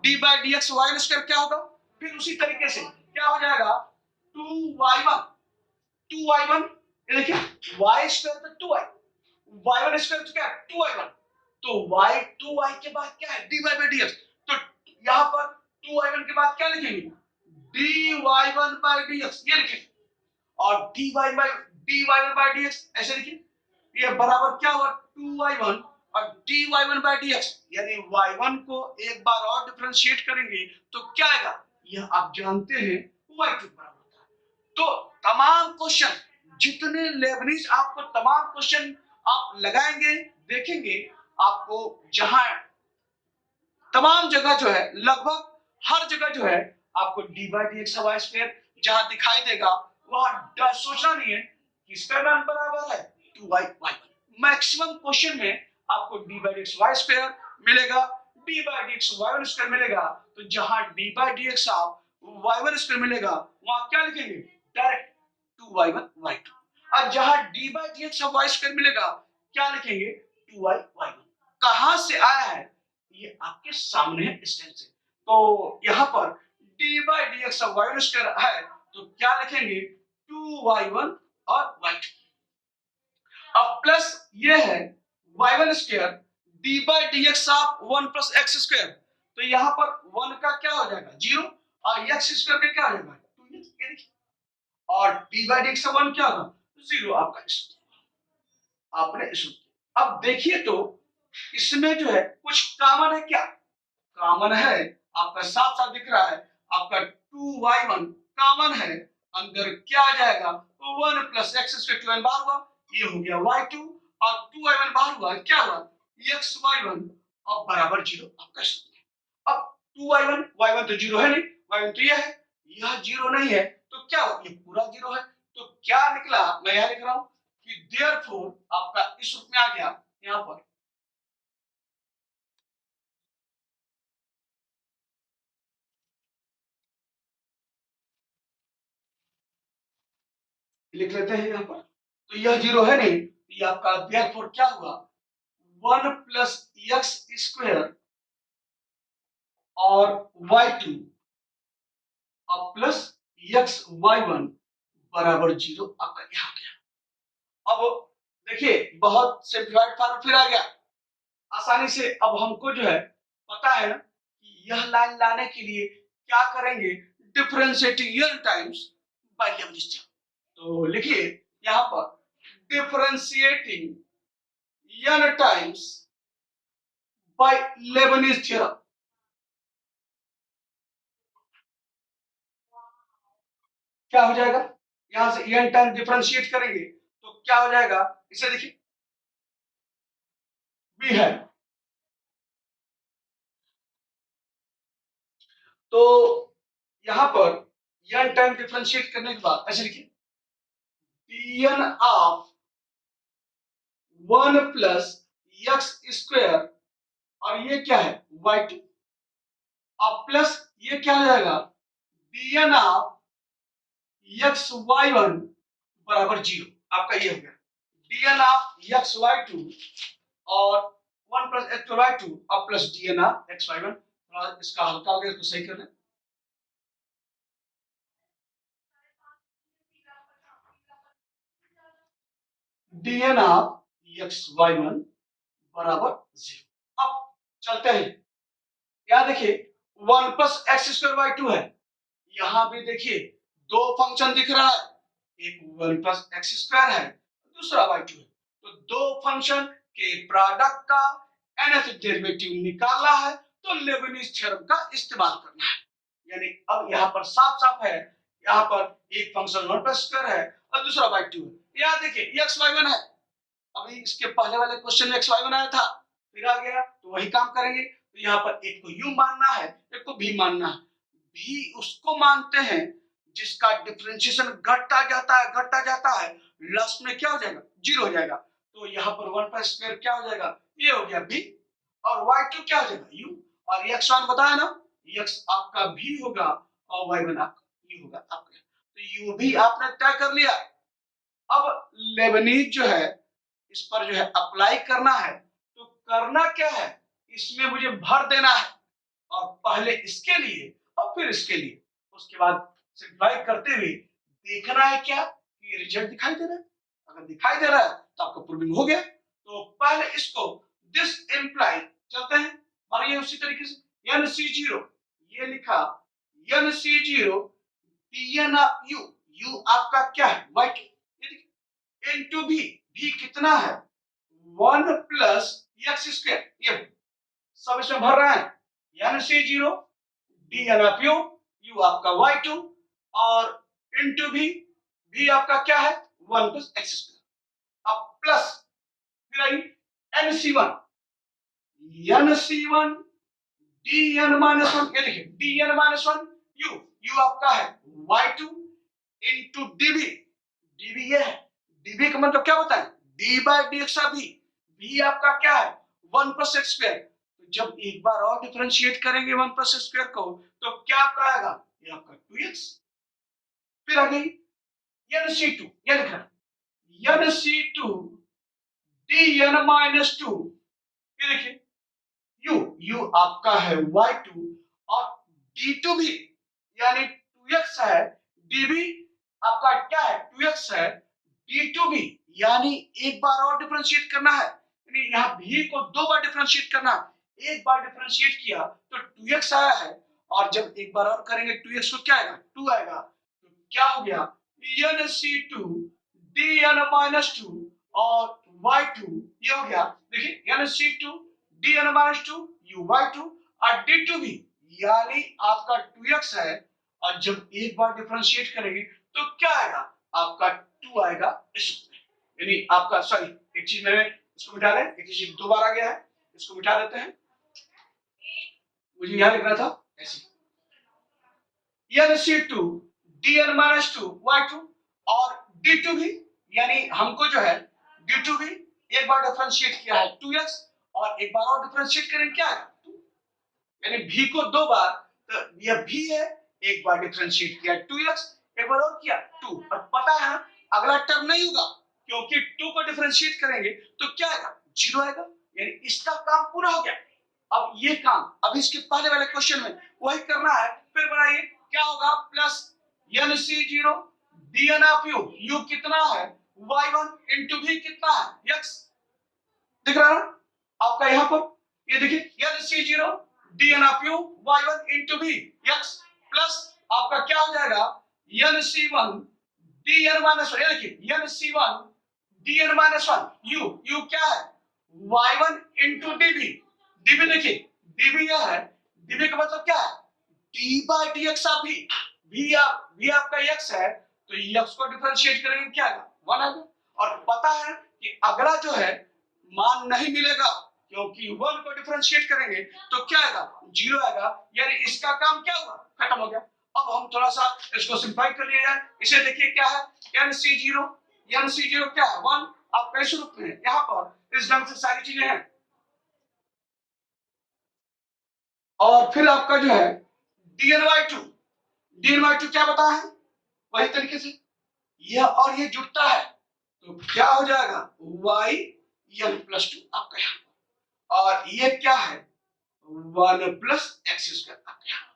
d by dx y1 square क्या होगा, फिर उसी तरीके से क्या हो जाएगा 2y1, 2y1 ये देखिए y स्क्वायर तो 2y, y1 स्क्वायर तो क्या है 2y1, तो y 2y के बाद क्या है dy बाई dx, तो यहाँ पर 2y1 के बाद क्या लिखेंगे dy1 बाई dx ये लिखेंगे, और dy बाई dx ऐसे लिखिए, ये बराबर क्या हुआ 2y1 और dy1 बाई dx, यानी y1 को एक बार और डिफरेंशिएट करेंगे तो क्या आएगा, यह आप जानते हैं y2 बराबर होता है। तो तमाम क्वेश्चन जितने लेबनीज आपको तमाम क्वेश्चन आप लगाएंगे देखेंगे, आपको जहां तमाम जगह जो है लगभग हर जगह जो है आपको D by D x Y square जहां दिखाई देगा वहां सोचना नहीं है किसका मान बराबर है 2y y1। मैक्सिमम क्वेश्चन में आपको D by D x Y square मिलेगा, D by D x Y one square मिलेगा, तो जहां D by D x of Y one square मिलेगा वहां क्या लिखेंगे डायरेक्ट 2y1 y2, और जहां d by D x Y square मिलेगा क्या लिखेंगे 2y y1। कहां से आया है ये आपके सामने है स्टेप से, तो यहां पर d by D x Y one square है तो क्या लिखेंगे 2y1 और y2। अब प्लस ये है y1 square d by D x of 1 plus x square, तो यहां पर 1 का क्या हो जाएगा 0 और x स्क्वायर का क्या हो जाएगा 2x, ये देखिए, और d बाई डी एक्स 1 क्या होगा 0 आपका आपने इसमें। अब देखिए तो इसमें जो है कुछ कॉमन है, क्या कॉमन है आपका साफ साफ दिख रहा है, आपका 2y1 कॉमन है, अंदर क्या आ जाएगा 1 प्लस एक्स स्क्वायर 2y बाहर हुआ, ये हो गया y2 और 2y1 बाहर हुआ क्या हुआ xy1 और बराबर 0 आपका। अब 2y1 y1 तो 0 है नहीं, y1 तो यह है, यह 0 नहीं है तो क्या हो ये पूरा 0 है, तो क्या निकला मैं यहां लिख रहा हूं कि देयरफॉर आपका इस रूप में आ गया यहां पर, लिख लेते हैं यहां पर, तो यह 0 है नहीं, ये आपका देयरफॉर क्या हुआ 1 प्लस एक्स स्क्वायर और y2 और प्लस एक्स y1 बराबर 0 आपका यहां गया। अब देखिए बहुत सिंप्लीफाइड फॉर्म फिर आ गया आसानी से। अब हमको जो है पता है ना कि यह लाइन लाने के लिए क्या करेंगे differentiating n times by Leibniz theorem, तो लिखिए यहां पर differentiating n times by Leibniz theorem, क्या हो जाएगा यहां से n टाइम डिफरेंशिएट करेंगे तो क्या हो जाएगा, इसे देखिए b है, तो यहां पर n टाइम डिफरेंशिएट करने के बाद ऐसे लिखिए dn of 1 plus x square, और ये क्या है y2, अब प्लस ये क्या हो जाएगा dn of x Y one बराबर 0। आपका ये हो गया dn of x y two और 1 प्लस एक्स वाई टू अब plus dn of x Y one. थोड़ा इसका हल्का हो गया, इसको सही कर लें। dn of x Y one बराबर 0। अब चलते हैं, यहाँ देखिए 1 plus x square y two है, यहां भी देखिए दो फंक्शन दिख रहा है, एक 1 प्लस एक्स स्क्वायर है, दूसरा वाई टू है। तो दो फंक्शन के प्रोडक्ट का nth डेरिवेटिव निकालना है तो लेबनिज थ्योरम का इस्तेमाल करना है। यानी अब यहाँ पर साफ साफ है, यहाँ पर एक फंक्शन 1 प्लस स्क्वायर है और दूसरा वाई टू है। यहाँ देखिए एक्स वाई वन है, अभी इसके पहले वाले क्वेश्चन में एक्स वाई वन आया था, फिर आ गया तो वही काम करेंगे। तो यहाँ पर एक को यू मानना है, एक को भी मानना है। भी उसको मानते हैं जिसका डिफरेंशिएशन घटता जाता है, लास्ट में क्या हो जाएगा 0 हो जाएगा। तो यहाँ पर 1 प्लस स्क्वायर क्या हो जाएगा, ये हो गया भी, और y2 क्या हो जाएगा u, और x1 बताया ना, x आपका भी होगा और y1 आपका u होगा आपका। तो u भी आपने तय कर लिया। अब लेबनीज जो है इस पर जो है अप्लाई करना है, तो करना क्या है, इसमें मुझे भर देना है, और पहले इसके लिए और फिर इसके लिए, उसके बाद सिंप्लीफाई करते हुए देखना है क्या कि रिजल्ट दिखाई दे रहा है। अगर दिखाई दे रहा है तो आपका प्रूविंग हो गया। तो पहले इसको दिस इंप्लाई चलते हैं, और ये उसी तरीके से NC0 ये लिखा, NC0 dn ऑफ u आपका क्या है y2, इनटू भी कितना है 1 प्लस एक्स स्क्वायर, ये सब इसमें भर रहा है NC0 dn ऑफ u आपका y2 और इनटू भी आपका क्या है 1 प्लस एक्स स्क्वायर, अब प्लस फिर आई NC1 dn माइनस 1, ये देखिए dn माइनस 1 u आपका है y2 इनटू dv ये है, dv का मतलब क्या होता है d बाय dx भी आपका क्या है 1 प्लस एक्स स्क्वायर। तो जब एक बार और डिफरेंशिएट करेंगे 1 प्लस एक्स स्क्वायर को तो क्या आपका आएगा, ये आपका 2x। फिर आ गई NC2, ये लिखा NC2 dn माइनस 2, ये देखिए u आपका है y2 और d2 भी यानी 2x है, dv आपका क्या है 2x है, d2 भी यानी एक बार और डिफरेंशिएट करना है, यानी यहाँ v को दो बार डिफरेंशिएट करना, एक बार डिफरेंशिएट किया तो 2x आया है, और जब एक बार और करेंगे 2x को क्या आएगा 2 आएगा। तो क्या हो गया NC2 dn माइनस 2 और y2 ये हो गया, देखिए NC2 dn माइनस 2 y2 और d2 भी यानी आपका 2x है, और जब एक बार डिफरेंशिएट करेंगे तो क्या आएगा आपका 2 आएगा इसमें, यानी आपका सॉरी एक चीज मैंने इसको मिटा दें, एक चीज दो बार आ गया है, इसको मिटा देते हैं, मुझे यहां लिखना था ऐसे NC2 dn माइनस 2 y2 और d2 भी यानी हमको जो है d2 भी एक बार डिफरेंशिएट किया है 2x और एक बार और डिफरेंशिएट करेंगे क्या है 2, यानी v को दो बार, तो यह v है, एक बार डिफरेंशिएट किया 2x, एक बार और किया 2, और पता है ना अगला टर्म नहीं होगा क्योंकि 2 को डिफरेंशिएट करेंगे तो क्या आएगा 0 आएगा, यानी इसका काम पूरा हो गया। अब ये काम अब इसके पहले वाले क्वेश्चन में वही करना है, फिर बनाइए क्या होगा plus NC0 dn of u कितना है y1 इनटू v कितना है x, दिख रहा है आपका यहाँ पर, ये देखिए NC0 dn of y1 into v x plus आपका क्या हो जाएगा NC1 dn माइनस 1, ये देखिए NC1 dn माइनस 1 u क्या है y1 इनटू dv देखिए dv यह है, dv का मतलब क्या है d बाय dx आप v आपका x है, तो x को डिफरेंशिएट करेंगे क्या आएगा 1 आएगा, और पता है कि अगला जो है मान नहीं मिलेगा क्योंकि 1 को डिफरेंशिएट करेंगे तो क्या आएगा 0 आएगा, यानी इसका काम क्या हुआ खत्म हो गया। अब हम थोड़ा सा इसको सिंप्लीफाई कर लिया जाए, इसे देखिए क्या है NC0 एन सी जीरो क्या है 1, आपका इस रूप में यहाँ पर इस ढंग से सारी चीजें हैं। और फिर आपका जो है डी एन वाई टू क्या बताया है, वही तरीके से यह और ये जुड़ता है तो क्या हो जाएगा वाई एन प्लस टू आपका यहाँ, और ये क्या है 1 प्लस एक्स स्क्वायर आपका यहाँ।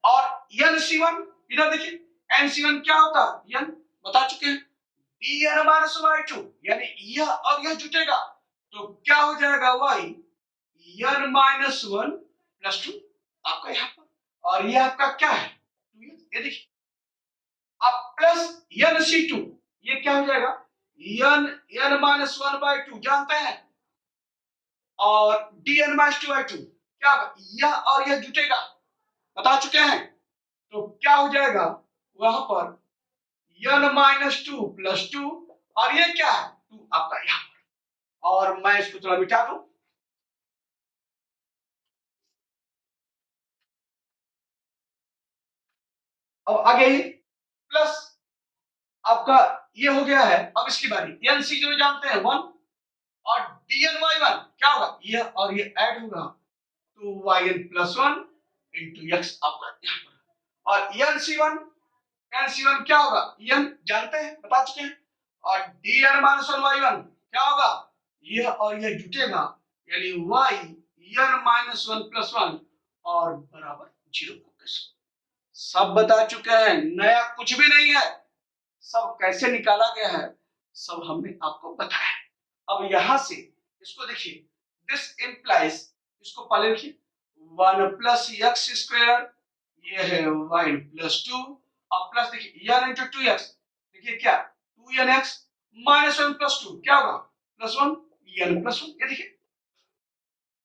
और एन सी वन इधर देखिए एन सी वन क्या होता है, एन बता चुके हैं, d n minus y two, यानी यह और यह जुटेगा तो क्या हो जाएगा y n minus one plus two आपका यहाँ पर, और यह आपका क्या है ये देखिए। अब प्लस एन सी टू, ये क्या हो जाएगा n n minus one by two जानते हैं, और d n minus two by two क्या होगा, यह और यह जुटेगा बता चुके हैं तो क्या हो जाएगा वहां पर n minus two plus two, और ये क्या है 2 आपका यहाँ पर, और मैं इसको थोड़ा मिटा दूं। अब आगे प्लस आपका ये हो गया है। अब इसकी बारी एन सी जो जानते हैं 1, और डी एन वाई वन क्या होगा, ये और ये ऐड होगा तो y n plus one into x आपका यहाँ पर, और एन सी वन क्या होगा एन जानते हैं बता चुके हैं, और d n minus one y one क्या होगा यह और यह जुटेगा यानी y n minus one plus one और बराबर 0। सब बता चुके हैं, नया कुछ भी नहीं है, सब कैसे निकाला गया है सब हमने आपको बताया। अब यहां से इसको देखिए, दिस इंप्लाइज, इसको पहले लिखिए 1 प्लस एक्स स्क्वायर, ये है वाई प्लस टू, अब प्लस देखिए एन इंटू टू एक्स, देखिए क्या 2nx minus one plus two क्या होगा plus one n plus one, ये देखिए।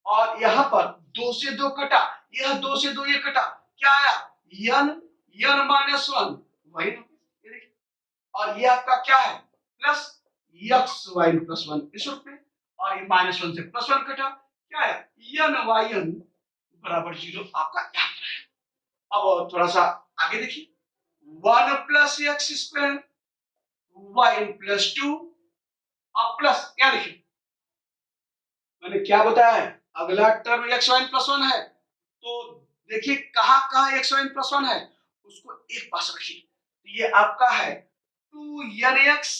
और यहाँ पर 2 से 2 कटा, यह 2 से 2 ये कटा, क्या आया एन एन माइनस वन वही, ये देखिए। और ये आपका क्या है plus x y plus one इस रूप में, और ये माइनस वन से प्लस वन कटा, क्या है एन वाई एन बराबर 0 आपका यहाँ पर है। अब थोड़ा सा आगे देखिए 1 plus x square y plus two, अब प्लस क्या देखिए मैंने क्या बताया है, अगला term x y plus one है तो देखिए कहां कहां एक्स वाई प्लस वन है उसको एक पास रखिए, तो ये आपका है 2nx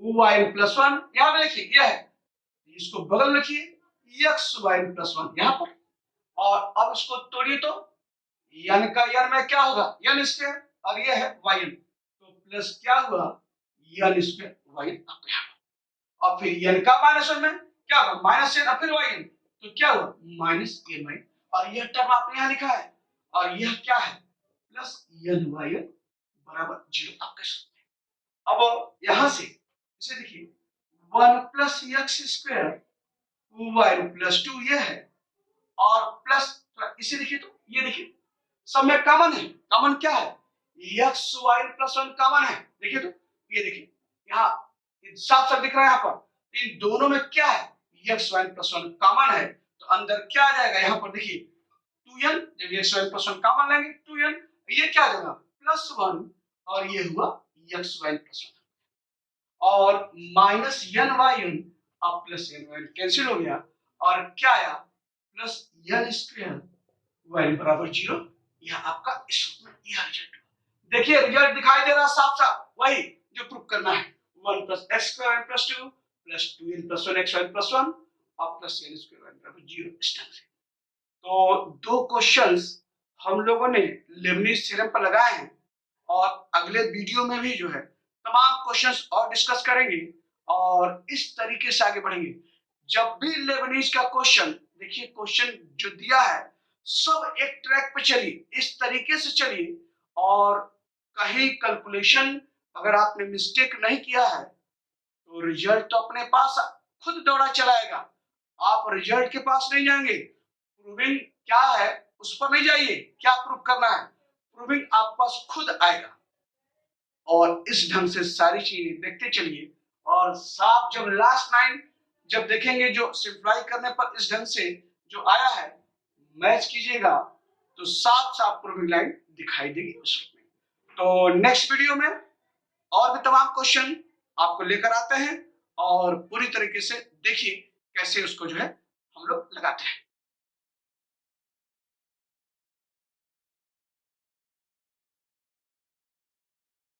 वाई प्लस वन, यहां पे देखिए ये है, इसको बगल में रखिए एक्स वाई प्लस वन यहाँ पर, और अब इसको तोड़िए तो एन का एन में क्या होगा एन स्क्वायर, और ये है वाई एन तो प्लस क्या हुआ एन स्क्वायर वाई एन आपके यहाँ, और फिर एन का माइनस वन में क्या होगा माइनस एन, फिर वाई एन तो क्या हुआ माइनस एन वाई, और यह टर्म आपने यहाँ लिखा है, और यह क्या है प्लस एन वाई एन बराबर 0 आपके। अब यहां से इसे देखिए 1 plus x square y plus two ये है, और प्लस इसे देखिए तो ये देखिए सब में कॉमन है, कॉमन क्या है x y plus one common है, देखिए तो ये देखिए यहाँ साफ साफ दिख रहा है यहाँ पर इन दोनों में क्या है x y plus one common है, तो अंदर क्या आ जाएगा यहाँ पर देखिए 2n, जब x y plus one common लेंगे 2n, ये क्या आ जाएगा प्लस वन, और ये हुआ एक्स वाई प्लस वन, और माइनस एन वाई एन, अब प्लस एन वाई कैंसिल हो गया, और क्या आया प्लस एन स्क्वायर वाई बराबर 0, यह आपका इस रूप में यह रिजल्ट। देखिए रिजल्ट दिखाई दे रहा साफ साफ, वही जो प्रूफ करना है 1 plus x square plus two plus 2n plus one x y plus one और प्लस एन स्क्वायर वाई बराबर 0 इस ढंग से। तो 2 क्वेश्चंस हम लोगों ने लेबनिज थ्योरम पर लगाए हैं, और अगले वीडियो में भी जो है तमाम क्वेश्चंस और डिस्कस करेंगे और इस तरीके से आगे बढ़ेंगे। जब भी लेबनिज का क्वेश्चन देखिए, क्वेश्चन जो दिया है सब एक ट्रैक पे चलिए, इस तरीके से चलिए, और कहीं कैलकुलेशन अगर आपने मिस्टेक नहीं किया है तो रिजल्ट तो अपने पास खुद दौड़ा चलाएगा, आप रिजल्ट के पास नहीं जाएंगे, प्रूविंग क्या है उस पर नहीं जाइए, क्या प्रूव करना है प्रूविंग आप पास खुद आएगा। और इस ढंग से सारी चीजें देखते चलिए, और साफ जब लास्ट लाइन जब देखेंगे जो सिंप्लाई करने पर इस ढंग से जो आया है मैच कीजिएगा तो साफ साफ प्रूविंग लाइन दिखाई देगी उस में। तो नेक्स्ट वीडियो में और भी तमाम क्वेश्चन आपको लेकर आते हैं और पूरी तरीके से देखिए कैसे उसको जो है हम लोग लगाते हैं।